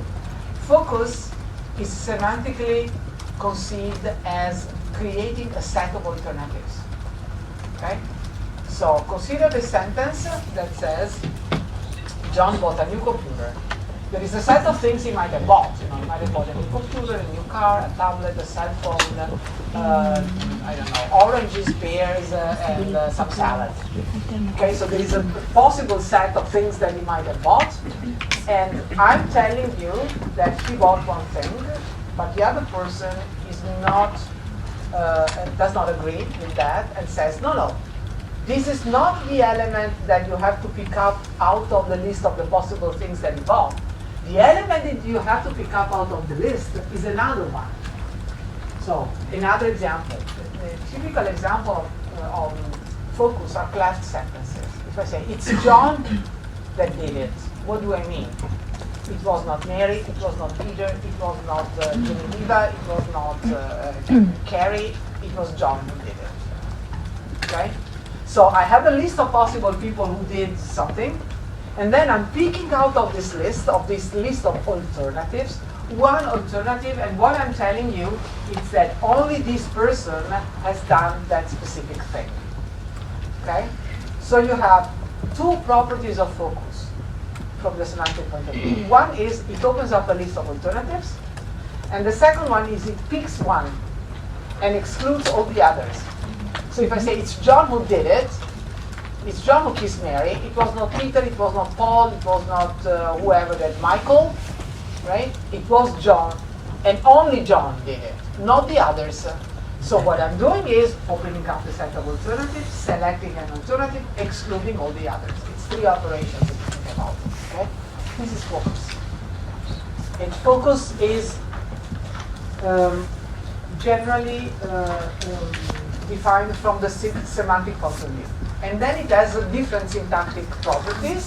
Focus is semantically conceived as creating a set of alternatives. Okay? So consider the sentence that says, John bought a new computer. There is a set of things he might have bought. You know, he might have bought a new computer, a new car, a tablet, a cell phone, I don't know, oranges, pears, and some salad. Okay, so there is a possible set of things that he might have bought, and I'm telling you that he bought one thing, but the other person is not, does not agree with that, and says, no, this is not the element that you have to pick up out of the list of the possible things that he bought. The element that you have to pick up out of the list is another one. So, another example. The typical example of focus are cleft sentences. If I say, it's John that did it, what do I mean? It was not Mary, it was not Peter, it was not Genevieve, it was not Carrie, it was John who did it. Okay? So I have a list of possible people who did something, and then I'm picking out of this list of alternatives, one alternative, and what I'm telling you is that only this person has done that specific thing. Okay? So you have two properties of focus from the semantic point of view. One is it opens up a list of alternatives, and the second one is it picks one and excludes all the others. So if I say it's John who did it, it's John who kissed Mary, it was not Peter, it was not Paul, it was not whoever that Michael, right? It was John, and only John did it, not the others. So what I'm doing is opening up the set of alternatives, selecting an alternative, excluding all the others. It's three operations that you think about. Okay? This is focus. And focus is generally defined from the semantic point of view. And then it has different syntactic properties.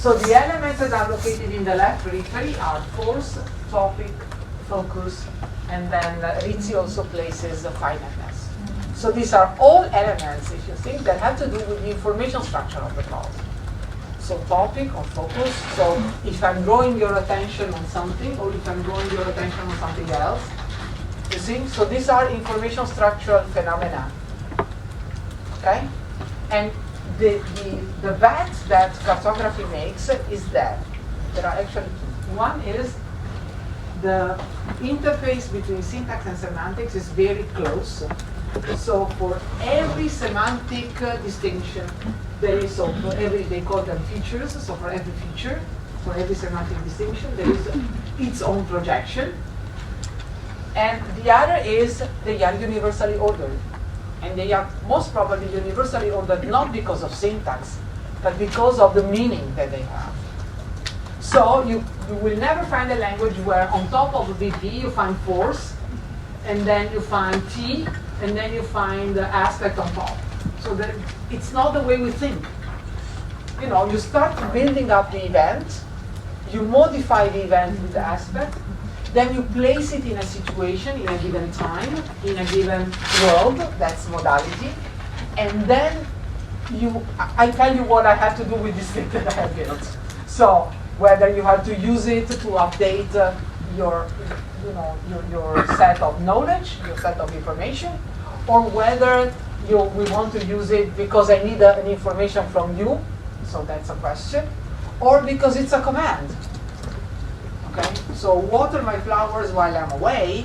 So the elements that are located in the left periphery are force, topic, focus, and then Rizzi also places finiteness. So these are all elements, if you think, that have to do with the information structure of the clause. So topic or focus, so if I'm drawing your attention on something, or if I'm drawing your attention on something else, you see? So these are information structural phenomena. Okay? And the bet that cartography makes is that there are actually two. One is the interface between syntax and semantics is very close. So for every semantic distinction, there is, so for every, they call them features, so for every feature, for every semantic distinction, there is its own projection. And the other is they are universally ordered. And they are most probably universally ordered not because of syntax, but because of the meaning that they have. So you will never find a language where on top of VP you find force, and then you find T, and then you find the aspect on top. So that it's not the way we think. You know, you start building up the event, you modify the event with the aspect, then you place it in a situation, in a given time, in a given world, that's modality, and then I tell you what I have to do with this thing that I have built. So whether you have to use it to update your set of knowledge, your set of information, or whether we want to use it because I need an information from you, so that's a question, or because it's a command. Okay? So water my flowers while I'm away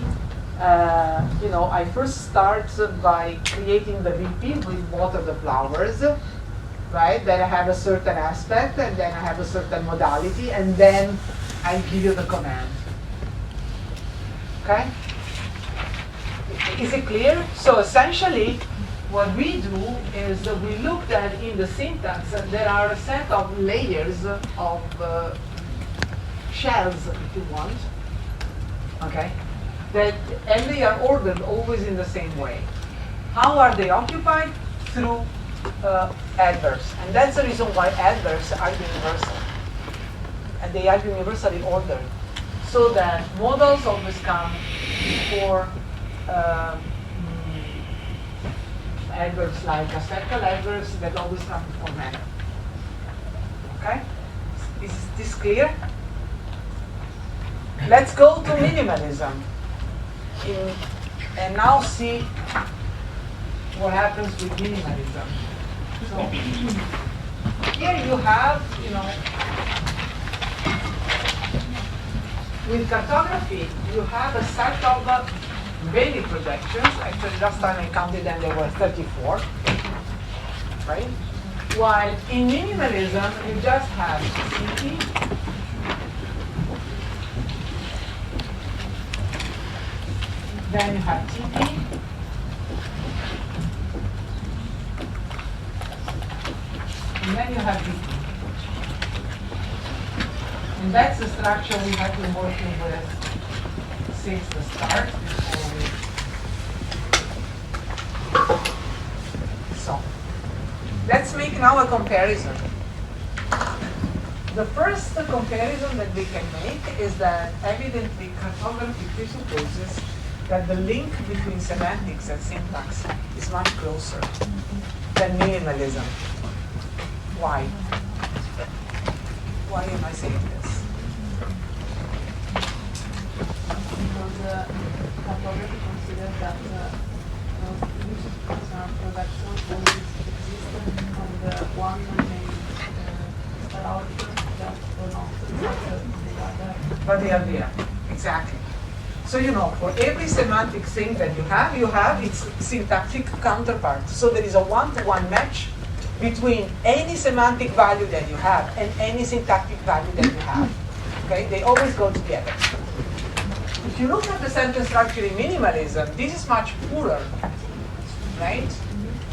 I first start by creating the VP with water the flowers, right? Then I have a certain aspect, and then I have a certain modality, and then I give you the command. Okay? Is it clear? So essentially, what we do is we looked at in the syntax, there are a set of layers of shells, if you want, okay? And they are ordered always in the same way. How are they occupied? Through adverbs. And that's the reason why adverbs are universal. And they are universally ordered. So that modals always come before adverbs like aspectal adverbs that always come before manner. Okay? Is this clear? Let's go to minimalism. And now see what happens with minimalism. So here you have, with cartography, you have a set of many projections. Actually, last time I counted them, there were 34, right? While in minimalism, you just have city, then you have TP, and then you have VP. And that's the structure we have been working with since the start. So, let's make now a comparison. The first comparison that we can make is that evidently cartography presupposes that the link between semantics and syntax is much closer than minimalism. Why? Why am I saying this? Because cartography considers that production always existed on the one main hierarchy that were not the other. But they are there, exactly. So for every semantic thing that you have its syntactic counterpart. So there is a one-to-one match between any semantic value that you have and any syntactic value that you have. Okay, they always go together. If you look at the sentence structure in minimalism, this is much poorer, right?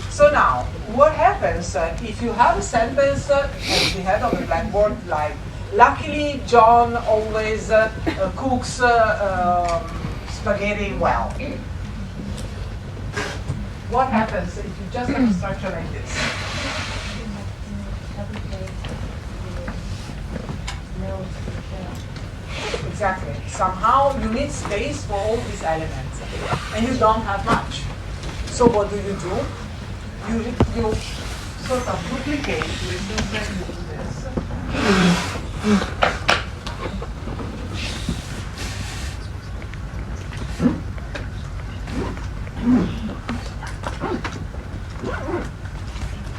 So now, what happens if you have a sentence, as we had on the blackboard, like, luckily John always cooks spaghetti well. What happens if you just have a structure like this? Exactly. Somehow you need space for all these elements, and you don't have much. So what do? You sort of duplicate this and you do this.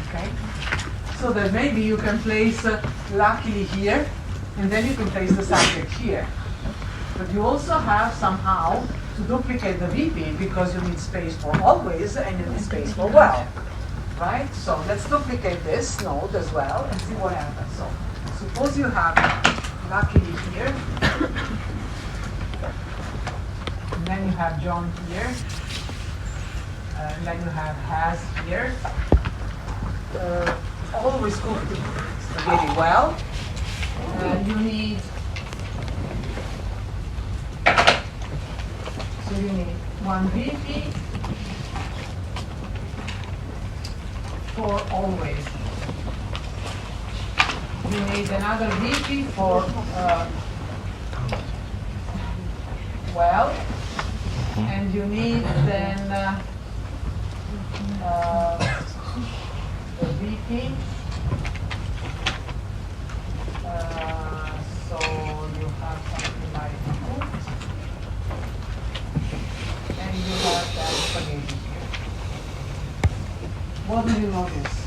Okay. So that maybe you can place luckily here, and then you can place the subject here. But you also have somehow to duplicate the VP because you need space for always and you need space for well. Right? So let's duplicate this node as well and see what happens. So suppose you have luckily here, and then you have John here, and then you have has here. Always cooked spaghetti well. You need, so you need one VP for always. You need another VP for well, and you need then the VP. So you have something like cooked, and you have that spaghetti here. What do you notice?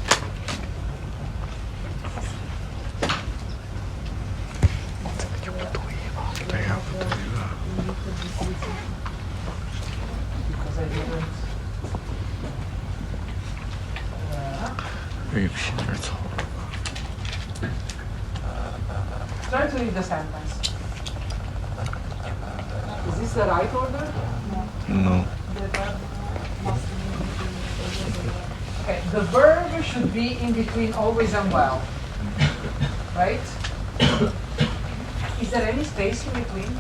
这有些点草。 Try to read the sentence. Is this the right order? No. Okay, the verb should be in between always and well. Right? Is there any space in between?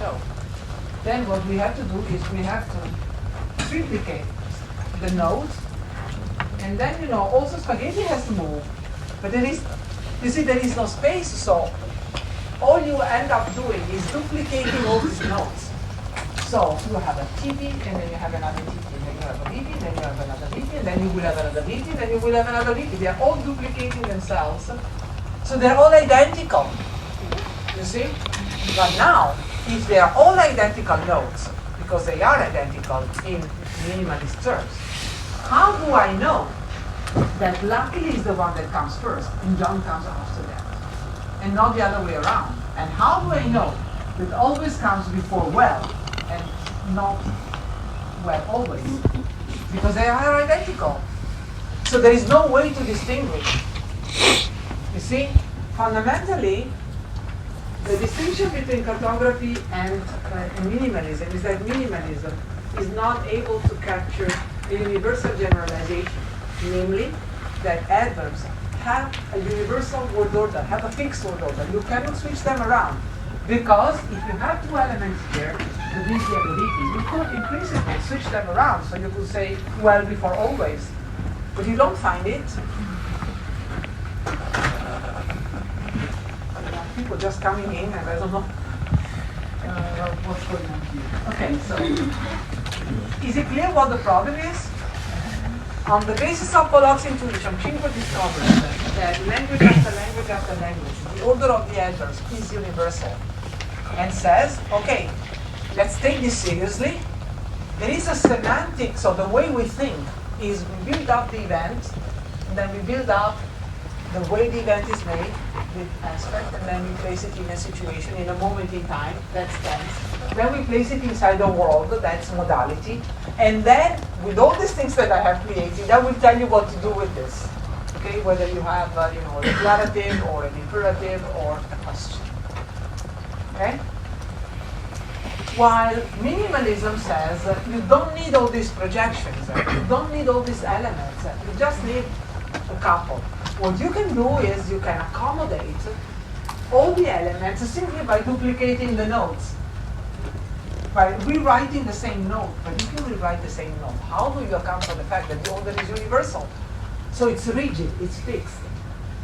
No. Then what we have to do is we have to triplicate the node, and then also spaghetti has to move. But you see there is no space, so all you end up doing is duplicating all these nodes. So you have a TP, and then you have another TP, and then you have a VP, then you have another VP, and then you will have another VP, then you will have another VP. They are all duplicating themselves. So they're all identical. You see? But now, if they are all identical nodes, because they are identical in minimalist terms, how do I know that luckily is the one that comes first and John comes after that, and not the other way around? And how do I know that always comes before well and not well always? Because they are identical. So there is no way to distinguish. You see, fundamentally, the distinction between cartography and minimalism is that minimalism is not able to capture a universal generalization, namely that adverbs have a universal word order, have a fixed word order. You cannot switch them around, because if you have two elements here, the VP and the VP, you could in principle switch them around. So you could say well before always, but you don't find it. People just coming in, and I don't know what's going on here. Okay, so is it clear what the problem is? On the basis of Pollock's intuition, Cinque discovers that language after language after language, the order of the adverbs is universal, and says, okay, let's take this seriously. There is a semantic, so the way we think is we build up the event, and then we build up the way the event is made with aspect, and then we place it in a situation, in a moment in time, that's tense. Then we place it inside the world, that's modality. And then, with all these things that I have created, I will tell you what to do with this. Okay, whether you have a declarative or an imperative or a question. Okay? While minimalism says you don't need all these projections, you don't need all these elements, you just need a couple. What you can do is you can accommodate all the elements simply by duplicating the nodes. By rewriting the same node, but you can rewrite the same node. How do you account for the fact that the order is universal? So it's rigid, it's fixed.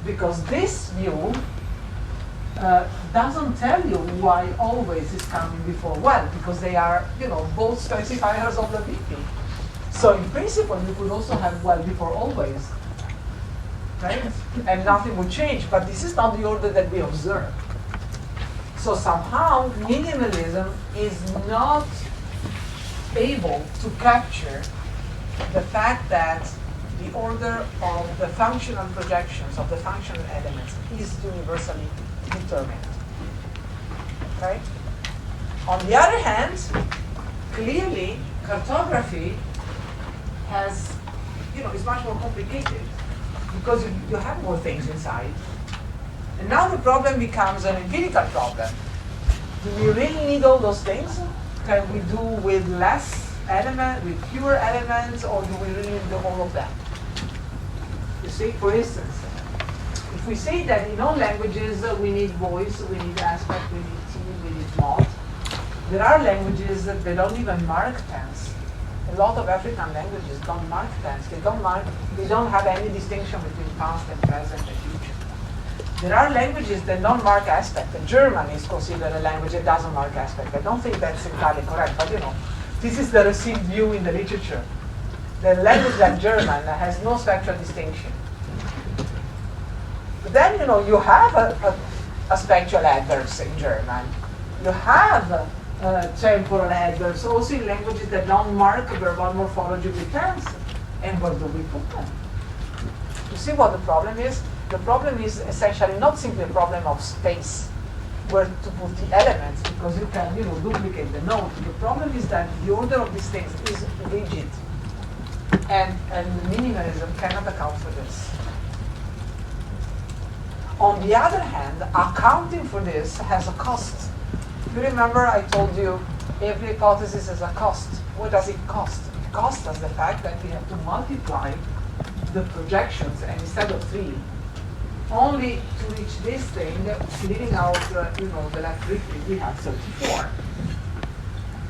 Because this view doesn't tell you why always is coming before well, because they are, both specifiers of the VP. So in principle, you could also have well before always. Right? And nothing would change, but this is not the order that we observe. So somehow minimalism is not able to capture the fact that the order of the functional projections, of the functional elements, is universally determined. Right? On the other hand, clearly cartography has, is much more complicated, because you have more things inside. And now the problem becomes an empirical problem. Do we really need all those things? Can we do with less elements, with fewer elements, or do we really need all of them? You see, for instance, if we say that in all languages we need voice, we need aspect, we need team, we need mod, there are languages that they don't even mark tense. A lot of African languages don't mark tense. They don't have any distinction between past and present and future. There are languages that don't mark aspect. German is considered a language that doesn't mark aspect. I don't think that's entirely correct, but this is the received view in the literature. The language like German has no spectral distinction. But then, you have a spectral adverbs in German. You have temporal adverbs, also in languages that don't mark verbal morphology with tense. And where do we put them? You see what the problem is? The problem is essentially not simply a problem of space, where to put the elements, because you can, duplicate the node. The problem is that the order of these things is rigid. and minimalism cannot account for this. On the other hand, accounting for this has a cost. You remember I told you every hypothesis has a cost. What does it cost? It costs us the fact that we have to multiply the projections, and instead of 3, only to reach this thing, leaving out the left reflex, we have 34.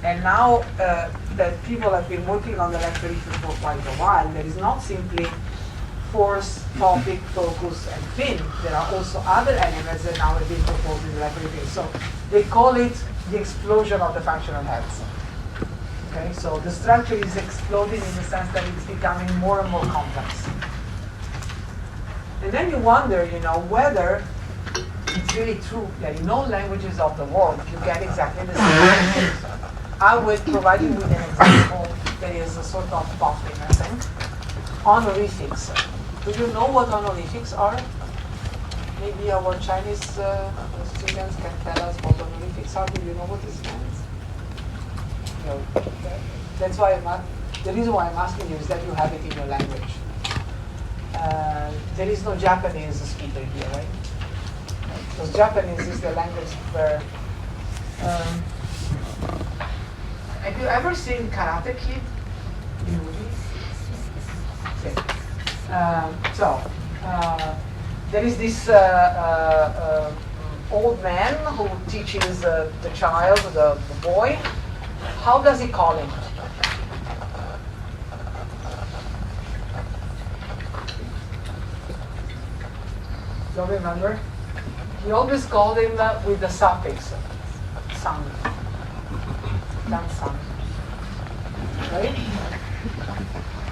And now that people have been working on the left reflex for quite a while, there is not simply force, topic, focus, and fin. There are also other elements that now have been proposed in the left reflex. So they call it the explosion of the functional heads. Okay, so the structure is exploding in the sense that it's becoming more and more complex. And then you wonder, whether it's really true that in all languages of the world you get exactly the same thing. I will provide you with an example that is a sort of popping, I think. Honorifics. Do you know what honorifics are? Maybe our Chinese students can tell us what honorifics are. Do you know what this means? No. That's why the reason why I'm asking you is that you have it in your language. There is no Japanese speaker here, right? Because Japanese is the language where. Have you ever seen Karate Kid in movies? Okay. There is this old man who teaches the child, the boy. How does he call him? Don't remember? He always called him with the suffix, san. San. Right?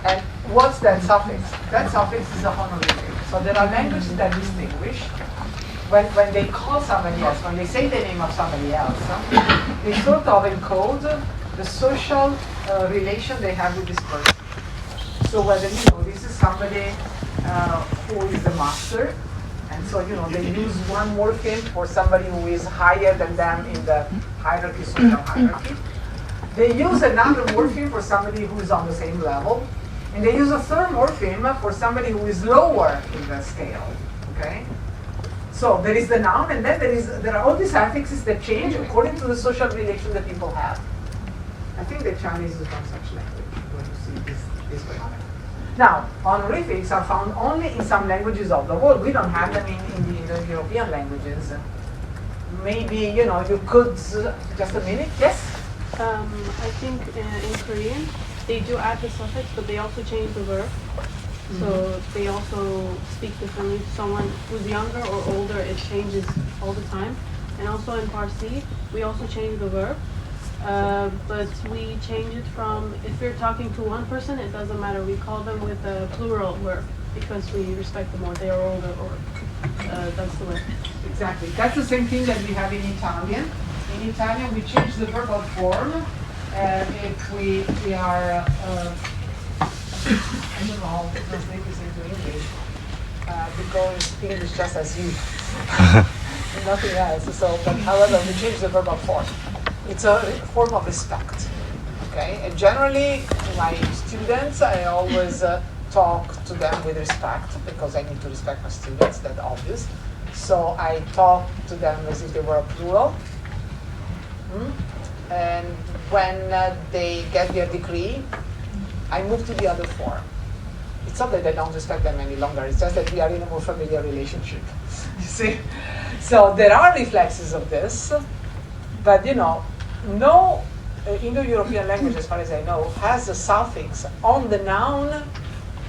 And what's that suffix? That suffix is a honorific. So there are languages that distinguish when they call somebody else, when they say the name of somebody else, they sort of encode the social relation they have with this person. So whether this is somebody who is the master, and so they use one morpheme for somebody who is higher than them in the hierarchy, social hierarchy. They use another morpheme for somebody who is on the same level, and they use a third morpheme for somebody who is lower in the scale. Okay. So there is the noun, and then there are all these affixes that change according to the social relation that people have. I think the Chinese is one such language when you see this way. Now, honorifics are found only in some languages of the world. We don't have them in the European languages. Maybe you could just a minute. Yes. I think in Korean they do add the suffix, but they also change the verb. So they also speak differently. Someone who's younger or older, it changes all the time. And also in Parsi, we also change the verb. But we change it from, if we're talking to one person, it doesn't matter. We call them with a plural verb because we respect them, or they are older, or that's the way. Exactly. That's the same thing that we have in Italian. In Italian, we change the verbal form. If we are, I don't know how to translate this into English, because English just as you, nothing else. So, but however, we change the verbal form. It's a form of respect. Okay, and generally, my students, I always talk to them with respect because I need to respect my students. That's obvious. So I talk to them as if they were a plural. And when they get their degree, I move to the other form. It's not that I don't respect them any longer, it's just that we are in a more familiar relationship. You see? So there are reflexes of this, but no Indo-European language, as far as I know, has a suffix on the noun,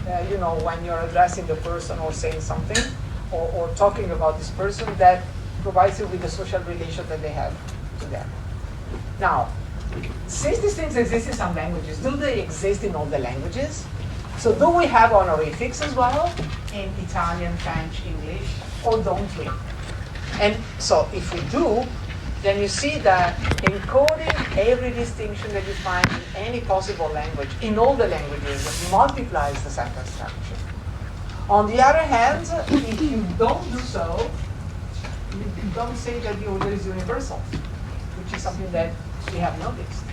when you're addressing the person or saying something, or talking about this person, that provides you with the social relation that they have to them. Now, since these things exist in some languages, do they exist in all the languages? So do we have honorifics as well in Italian, French, English, or don't we? And so if we do, then you see that encoding every distinction that you find in any possible language, in all the languages, multiplies the sentence structure. On the other hand, if you don't do so, you don't say that the order is universal, which is something that we have noticed.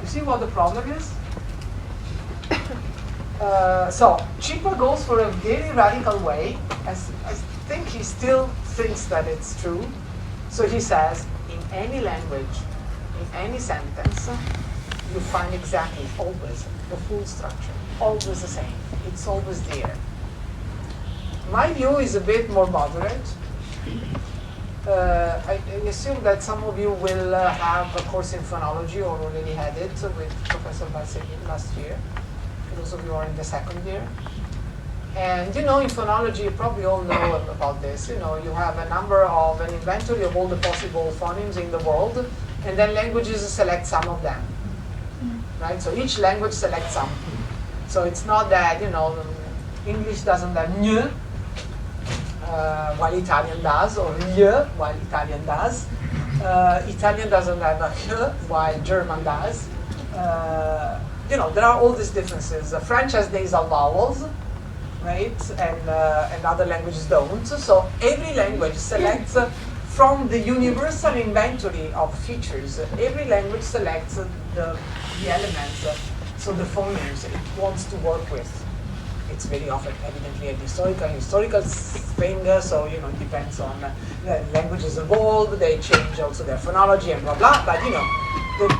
You see what the problem is? So Chipper goes for a very radical way. I think he still thinks that it's true. So he says, in any language, in any sentence, you find exactly always the full structure, always the same. It's always there. My view is a bit more moderate. I assume that some of you will have a course in phonology or already had it with Professor Balseghi last year. Those of you are in the second year. And in phonology, you probably all know about this. You have a number of an inventory of all the possible phonemes in the world, and then languages select some of them. Right? So each language selects some. So it's not that, English doesn't have ñ, while Italian does, or ñ, while Italian does. Italian doesn't have a h, while German does. There are all these differences. French has nasal vowels, right? And other languages don't. So every language selects from the universal inventory of features. Every language selects the elements, so the phonemes it wants to work with. It's very often evidently a historical thing, so it depends on languages evolve, they change also their phonology and blah blah, but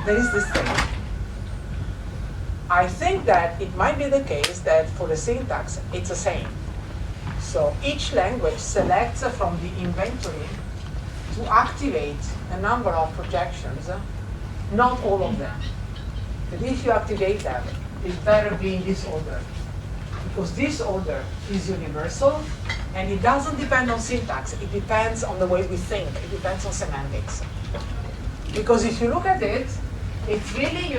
there is this thing. I think that it might be the case that for the syntax it's the same. So each language selects from the inventory to activate a number of projections, not all of them. But if you activate them, it better be in this order. Because this order is universal, and it doesn't depend on syntax. It depends on the way we think. It depends on semantics. Because if you look at it, it's really,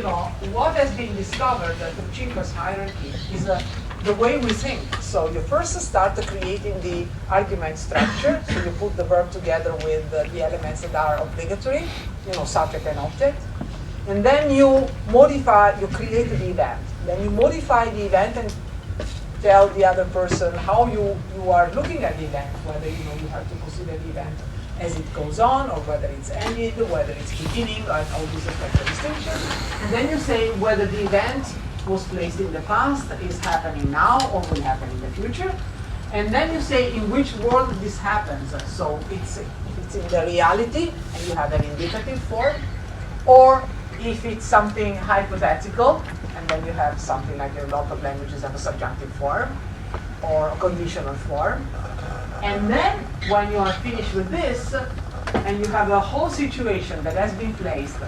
what has been discovered through Chipper's hierarchy is the way we think. So you first start creating the argument structure. So you put the verb together with the elements that are obligatory, subject and object. And then you create the event. Then you modify the event and tell the other person how you are looking at the event, whether you have to consider the event as it goes on, or whether it's ended, whether it's beginning, and all these effective distinctions. And then you say whether the event was placed in the past, is happening now, or will happen in the future. And then you say in which world this happens. So it's in the reality, and you have an indicative form, or if it's something hypothetical, and then you have something like a lot of languages have a subjunctive form or a conditional form. And then when you are finished with this, and you have a whole situation that has been placed,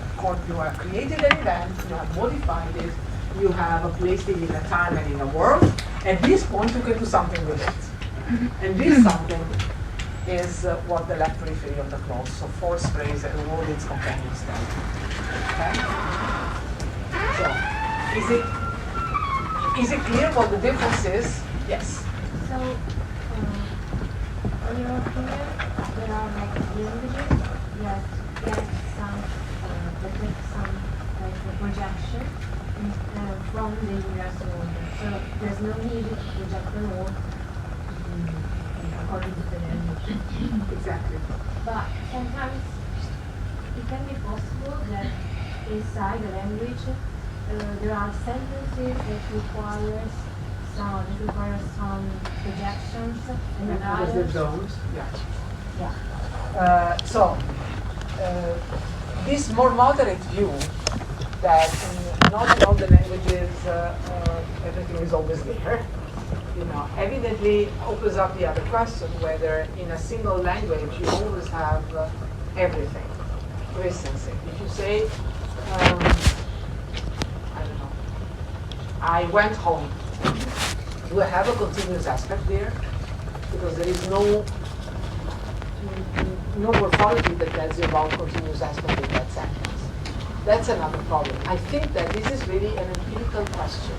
you have created an event, you have modified it, you have placed it in a time and in a world, at this point you can do something with it. And this something is what the left periphery of the clause, so force phrase and all its companions tell. Okay? So, is it clear what the difference is? Yes. So, in your opinion, there are like languages that get some like a projection from the universal order. So there's no need to project them all according to the language. Exactly. But sometimes it can be possible that inside the language there are sentences that require some projections and Because others. they don't. Yeah. Yeah. This more moderate view that not in all the languages everything is always there, evidently opens up the other question whether in a single language you always have everything. For instance, if you say, I don't know, I went home, do I have a continuous aspect there? Because there is no morphology that tells you about continuous aspect in that sentence. That's another problem. I think that this is really an empirical question.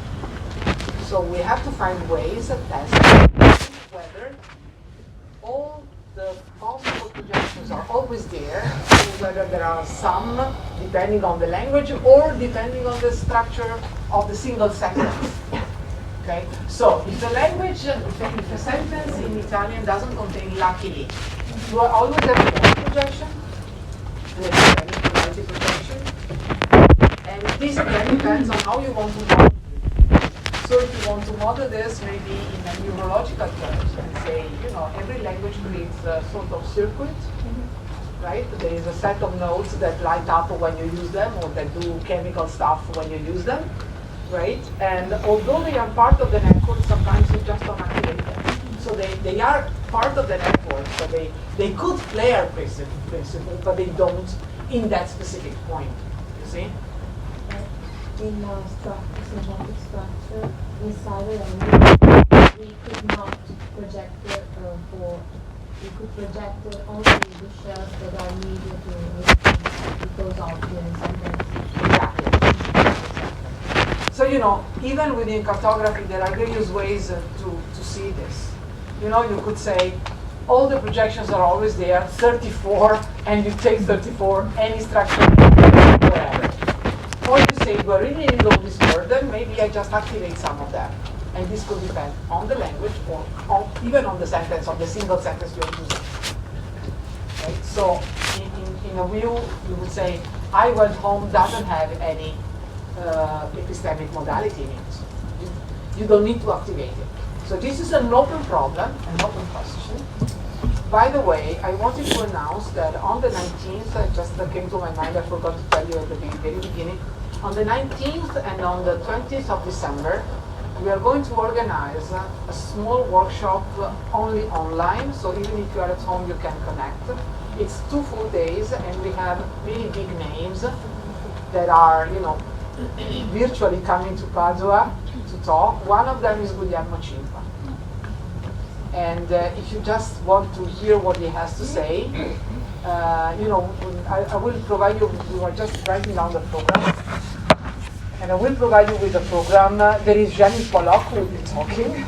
So we have to find ways of testing whether all the possible projections are always there, and whether there are some depending on the language or depending on the structure of the single sentence. Okay? So if a sentence in Italian doesn't contain luckily, you always have a one projection and a plurality projection. And this again depends on how you want to modify it. So if you want to model this maybe in a neurological terms and say, every language creates a sort of circuit, right? There is a set of nodes that light up when you use them or that do chemical stuff when you use them, right? And although they are part of the network, sometimes you just don't activate them. So they are part of the network, so they could play a principle, but they don't in that specific point, you see? In symbolic structure, inside the language, we could not project we could project only the shells that are needed because of the sentence. Exactly. So, even within cartography, there are various ways to see this. You could say, all the projections are always there, 34, and you take 34, any structure, wherever. Or you say, we really need all this burden, maybe I just activate some of them. And this could depend on the language or even on the sentence, on the single sentence you're using. Right? So in a view, you would say, I went home doesn't have any epistemic modality in it. You don't need to activate it. So this is an open problem, an open question. By the way, I wanted to announce that on the 19th, just came to my mind, I forgot to tell you at the very beginning, on the 19th and on the 20th of December, we are going to organize a small workshop only online, so even if you are at home, you can connect. It's 2 full days, and we have really big names that are, virtually coming to Padua to talk. One of them is Guglielmo Cimpa. And if you just want to hear what he has to say, I will provide you, we are just writing down the program, and I will provide you with the program. There is Janis Pollock who will be talking.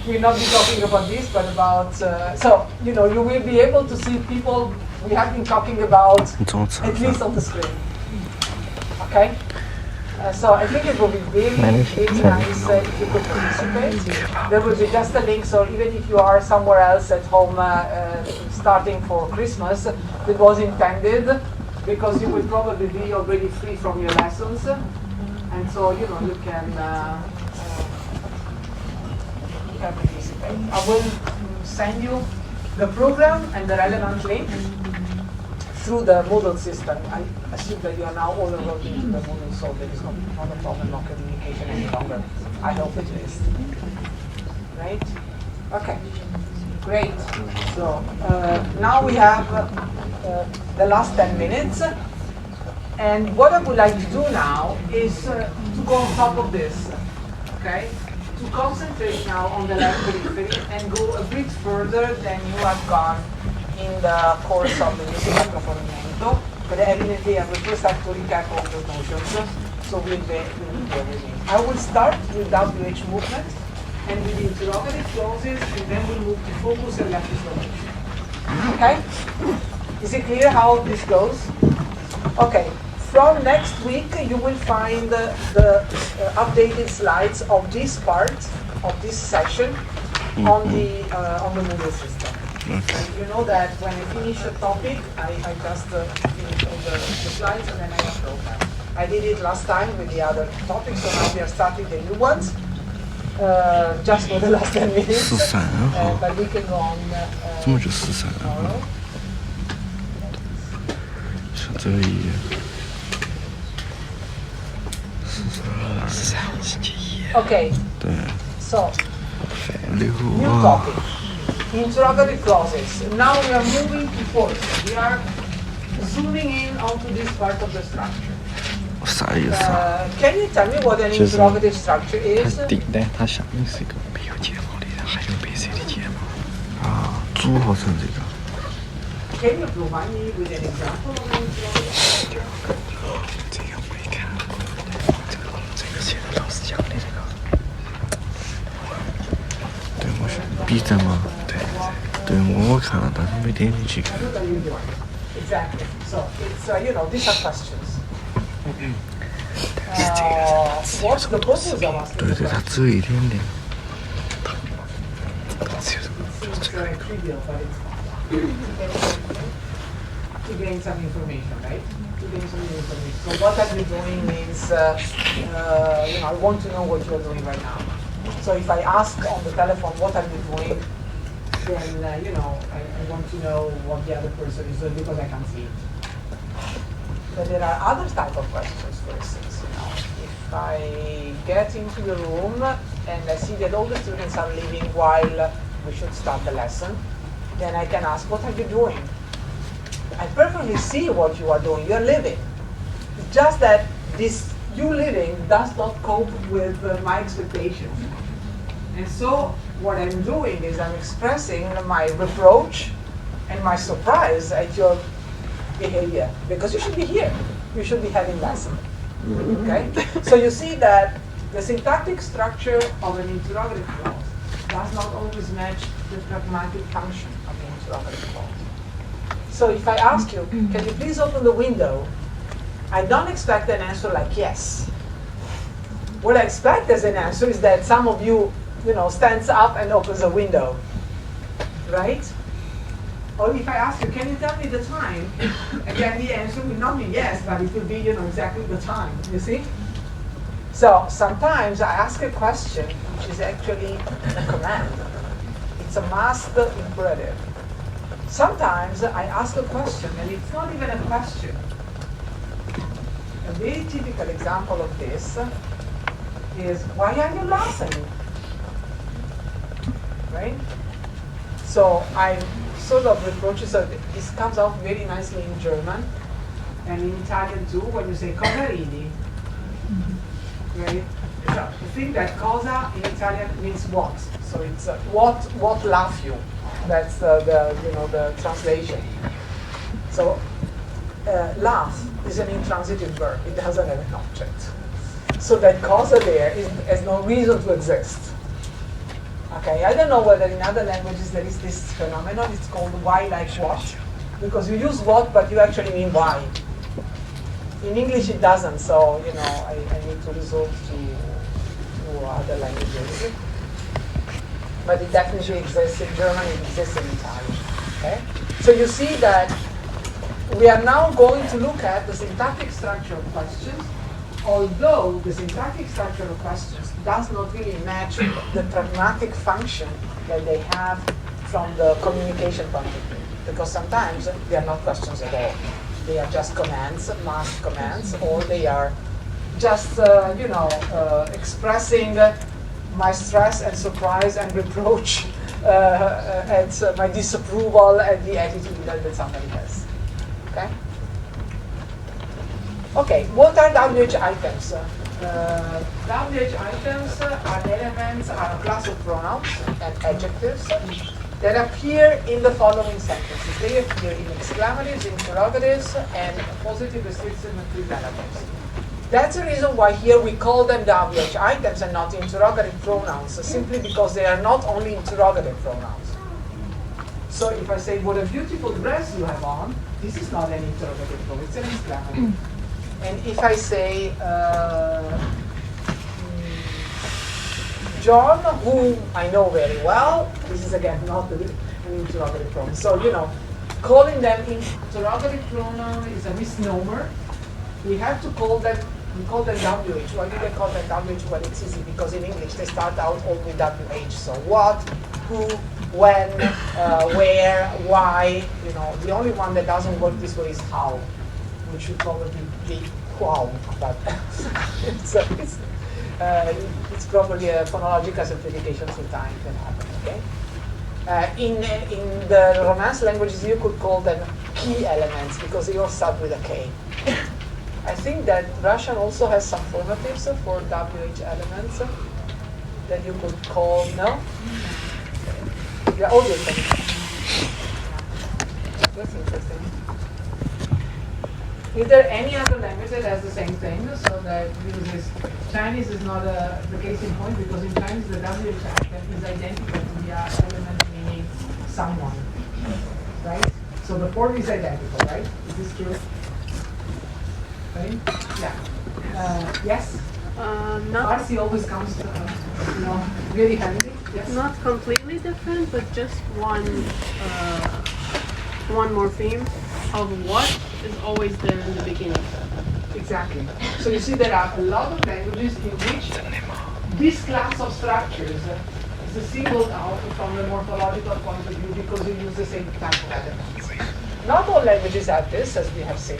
We'll not be talking about this, but about, you will be able to see people we have been talking about, at least on the screen. Okay? So I think it will be really nice if you could participate. There will be just a link, so even if you are somewhere else at home starting for Christmas, it was intended because you will probably be already free from your lessons. And so, you can participate. I will send you the program and the relevant link through the Moodle system. I assume that you are now all enrolled into the Moodle, so there is not a problem of communication any longer. I hope at least. Right? Okay. Great. So now we have the last 10 minutes. And what I would like to do now is to go on top of this. Okay? To concentrate now on the left periphery and go a bit further than you have gone in the course of the music approfondimento, but evidently I will first have to recap all the notions, so we'll bear with me. I will start with WH movement and with the interrogative clauses, and then we'll move to focus and left isolation. Okay? Is it clear how this goes? Okay. From next week, you will find the updated slides of this part of this session on the Moodle system. Okay. You know that when I finish a topic, I just finish all the slides and then I upload them. I did it last time with the other topics, so now we are starting the new ones. Just for the last 10 minutes. But we can go on tomorrow. 是这一页，Okay. 对。 So, new topic. Interrogative clauses. Now we are moving to force. We are zooming in onto this part of the structure. 啥意思啊？ Can you tell me what an interrogative structure is? 它顶的，它下面是一个没有睫毛的，还有白色的睫毛啊，组合成这个。 Can you provide me with an example of an interrogative structure? 这个我没看过，这个写的老师讲的这个。对，我是 B 站吗？对，对我看了，但是没点进去看。 Exactly. So it's these are questions. What's the purpose of asking? 对对，它只有一点点。 It's very trivial, but it's to gain some information, right? To gain some information. So what are you doing means, I want to know what you're doing right now. So if I ask on the telephone, what are you doing? Then, I want to know what the other person is doing because I can see it. But there are other type of questions, for instance, if I get into the room and I see that all the students are leaving while we should start the lesson, then I can ask, what are you doing? I perfectly see what you are doing, you're living. It's just that this you living does not cope with my expectations. And so what I'm doing is I'm expressing my reproach and my surprise at your behavior, because you should be here. You should be having lesson. Okay? So you see that the syntactic structure of an interrogative clause does not always match the pragmatic function of the interrogative clause. So if I ask you, can you please open the window? I don't expect an answer like yes. What I expect as an answer is that some of you, stands up and opens a window, right? Or if I ask you, can you tell me the time? Again, the answer will not be yes, but it will be, exactly the time, you see? So sometimes I ask a question which is actually a command. It's a masked imperative. Sometimes I ask a question and it's not even a question. A very typical example of this is, why are you laughing? Right? So I sort of reproaches, so this comes out very nicely in German and in Italian too, when you say cosa ridi. Right? So the thing that cosa in Italian means what. So it's what laugh you. That's the translation. So laugh is an intransitive verb. It doesn't have an object. So that cosa there has no reason to exist. Okay, I don't know whether in other languages there is this phenomenon. It's called why like what, because you use what, but you actually mean why. In English it doesn't, so I need to resort to other languages. But it definitely exists in German, it exists in Italian. Okay? So you see that we are now going to look at the syntactic structure of questions, although the syntactic structure of questions does not really match the pragmatic function that they have from the communication point of view. Because sometimes they are not questions at all. They are just commands, masked commands, or they are just, expressing my stress and surprise and reproach at my disapproval at the attitude that somebody has. Okay? Okay, what are WH items? WH items are elements, are a class of pronouns and adjectives that appear in the following sentences. They appear in exclamatives, interrogatives, and positive, restrictive, and relatives. That's the reason why here we call them WH items and not interrogative pronouns, simply because they are not only interrogative pronouns. So if I say, what a beautiful dress you have on, this is not an interrogative pronoun, it's an exclamative. And if I say, John, who I know very well, this is again not an interrogative pronoun. So, calling them interrogative pronoun is a misnomer. We have to call them, we call them WH. Why do they call them WH? Well, it's easy because in English they start out all with WH. So what, who, when, where, why. The only one that doesn't work this way is how, which should probably be wow, but it's probably a phonological simplification through time can happen. Okay. In the Romance languages, you could call them key elements because they all start with a K. I think that Russian also has some formatives for WH elements that you could call, no? Yeah, all these things. That's interesting. Is there any other language that has the same thing? So that uses Chinese is not the case in point because in Chinese the WH item is identical to the element meaning someone, right? So the form is identical, right? Is this true? Right? Yeah. Yes. Not Farsi always comes, really handy. Yes. not completely different, but just one morpheme. of what is always there in the beginning. Exactly. So you see there are a lot of languages in which this class of structures is singled out from the morphological point of view because you use the same type of elements. Not all languages have this, as we have seen.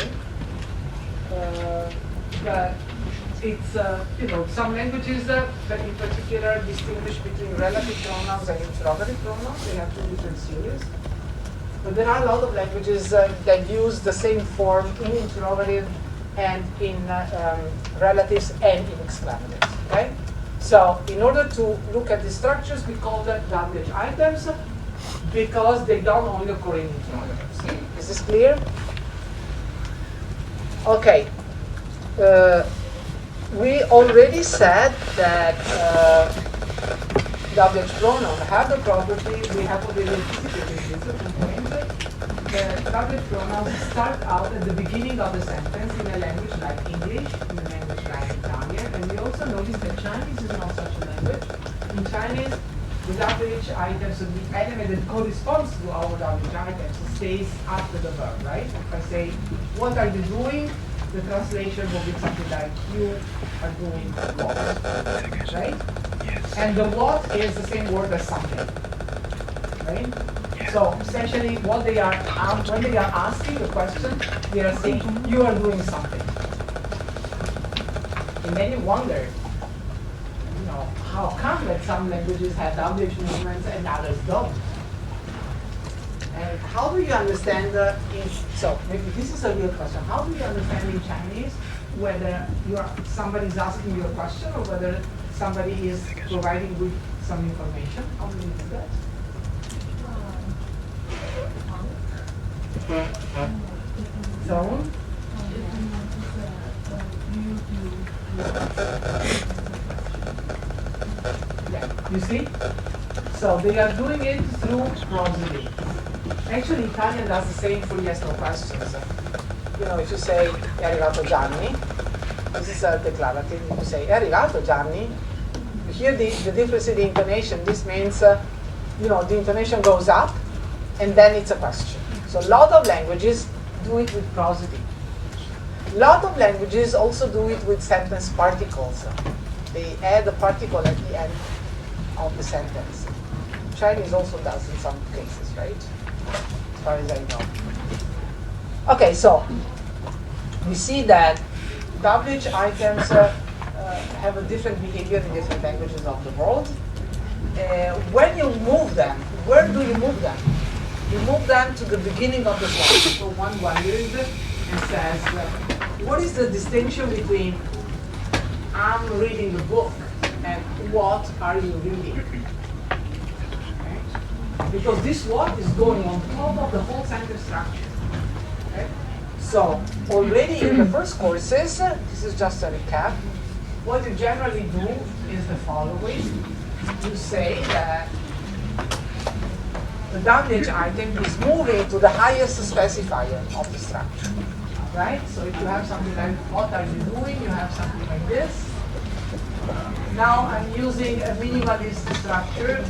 But it's, some languages that in particular distinguish between relative pronouns and interrogative pronouns. They have two different series. But there are a lot of languages that use the same form in interrogative and in relatives and in exclamatives. Okay? So in order to look at the structures, we call them WH items because they don't only occur in interrogatives. Is this clear? Okay. We already said that WH pronoun have the property, we have already anticipated this at some point, that WH pronouns start out at the beginning of the sentence in a language like English, in a language like Italian, and we also notice that Chinese is not such a language. In Chinese, the WH items, so the element that corresponds to our WH items stays after the verb, right? If I say, what are you doing? The translation will be something like, you are doing what, right? Yes. And the what is the same word as something, right? Yeah. So essentially, what they are when they are asking the question, they are saying you are doing something. And then you wonder, how come that some languages have WH movements and others don't? And how do you understand so maybe this is a real question. How do you understand in Chinese whether somebody is asking you a question or whether somebody is providing with some information? How do you do that? Tone? Yeah, you see? So they are doing it through prosody. Actually, Italian does the same for yes no questions. If you say è arrivato Gianni, this is a declarative. If you say è arrivato Gianni, you hear the difference in the intonation. This means, the intonation goes up and then it's a question. So a lot of languages do it with prosody. A lot of languages also do it with sentence particles. They add a particle at the end of the sentence. Chinese also does in some cases, right? As far as I know. Okay, so we see that WH items have a different behavior in different languages of the world. When you move them, where do you move them? You move them to the beginning of the sentence. So one wonders and says, what is the distinction between I'm reading the book and what are you reading? Okay? Because this what is going on top of the whole sentence structure. Okay? So already in the first courses, this is just a recap, what you generally do is the following. You say that the WH item is moving to the highest specifier of the structure. Right? So if you have something like, what are you doing? You have something like this. Now I'm using a minimalist structure.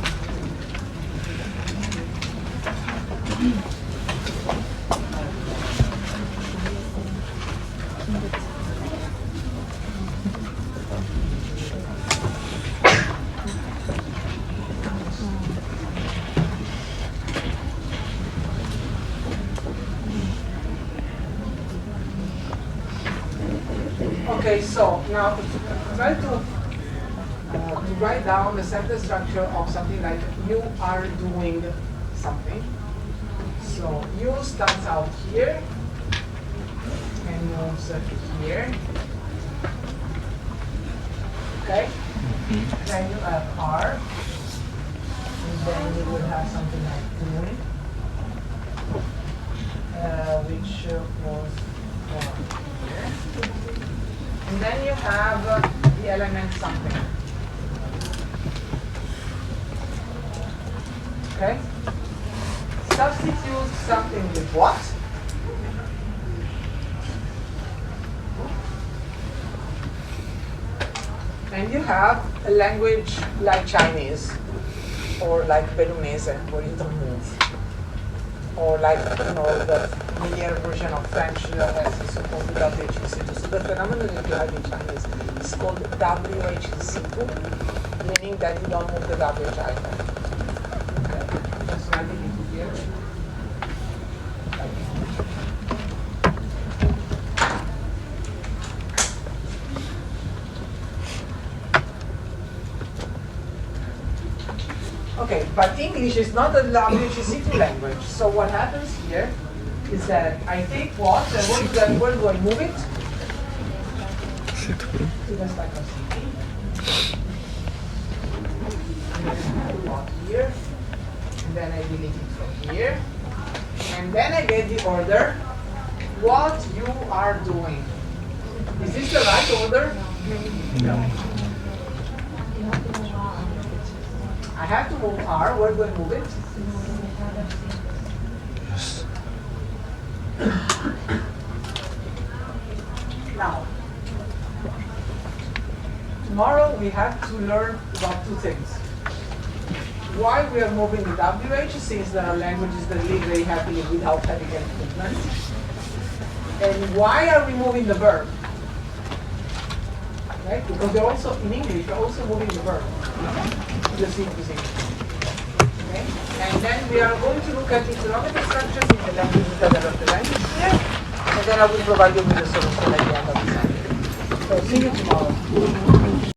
Okay, so now try to write down the sentence structure of something like you are doing something. So you starts out here and moves here. Okay? Then you have are. And then you would have something like doing, which was here. And then you have the element something. Okay? Substitute something with what? And you have a language like Chinese or like Beloumese where you don't move. or like, the familiar version of French as is supposed to WHC2. So the phenomenon that you have in Chinese is called WHC2, meaning that you don't move the WH item. Okay, just writing it here. Okay, but English is not a WHC2 language. So what happens here is that I take what, and where do I move it? C'est tout. To the stack of CT. And then I have what here, and then I delete it from here. And then I get the order, what you are doing. Is this the right order? No. I have to move R. Where do I move it? Yes. Now, tomorrow we have to learn about two things. Why we are moving the WH, since there are languages that live very happily without having any movement. And why are we moving the verb? Right? Because they're also, in English, we're also moving the verb. The same position. Okay? And then we are going to look at interrogative structures in the languages that are represented here. And then I will provide you with a solution at the end of the session. So see you tomorrow.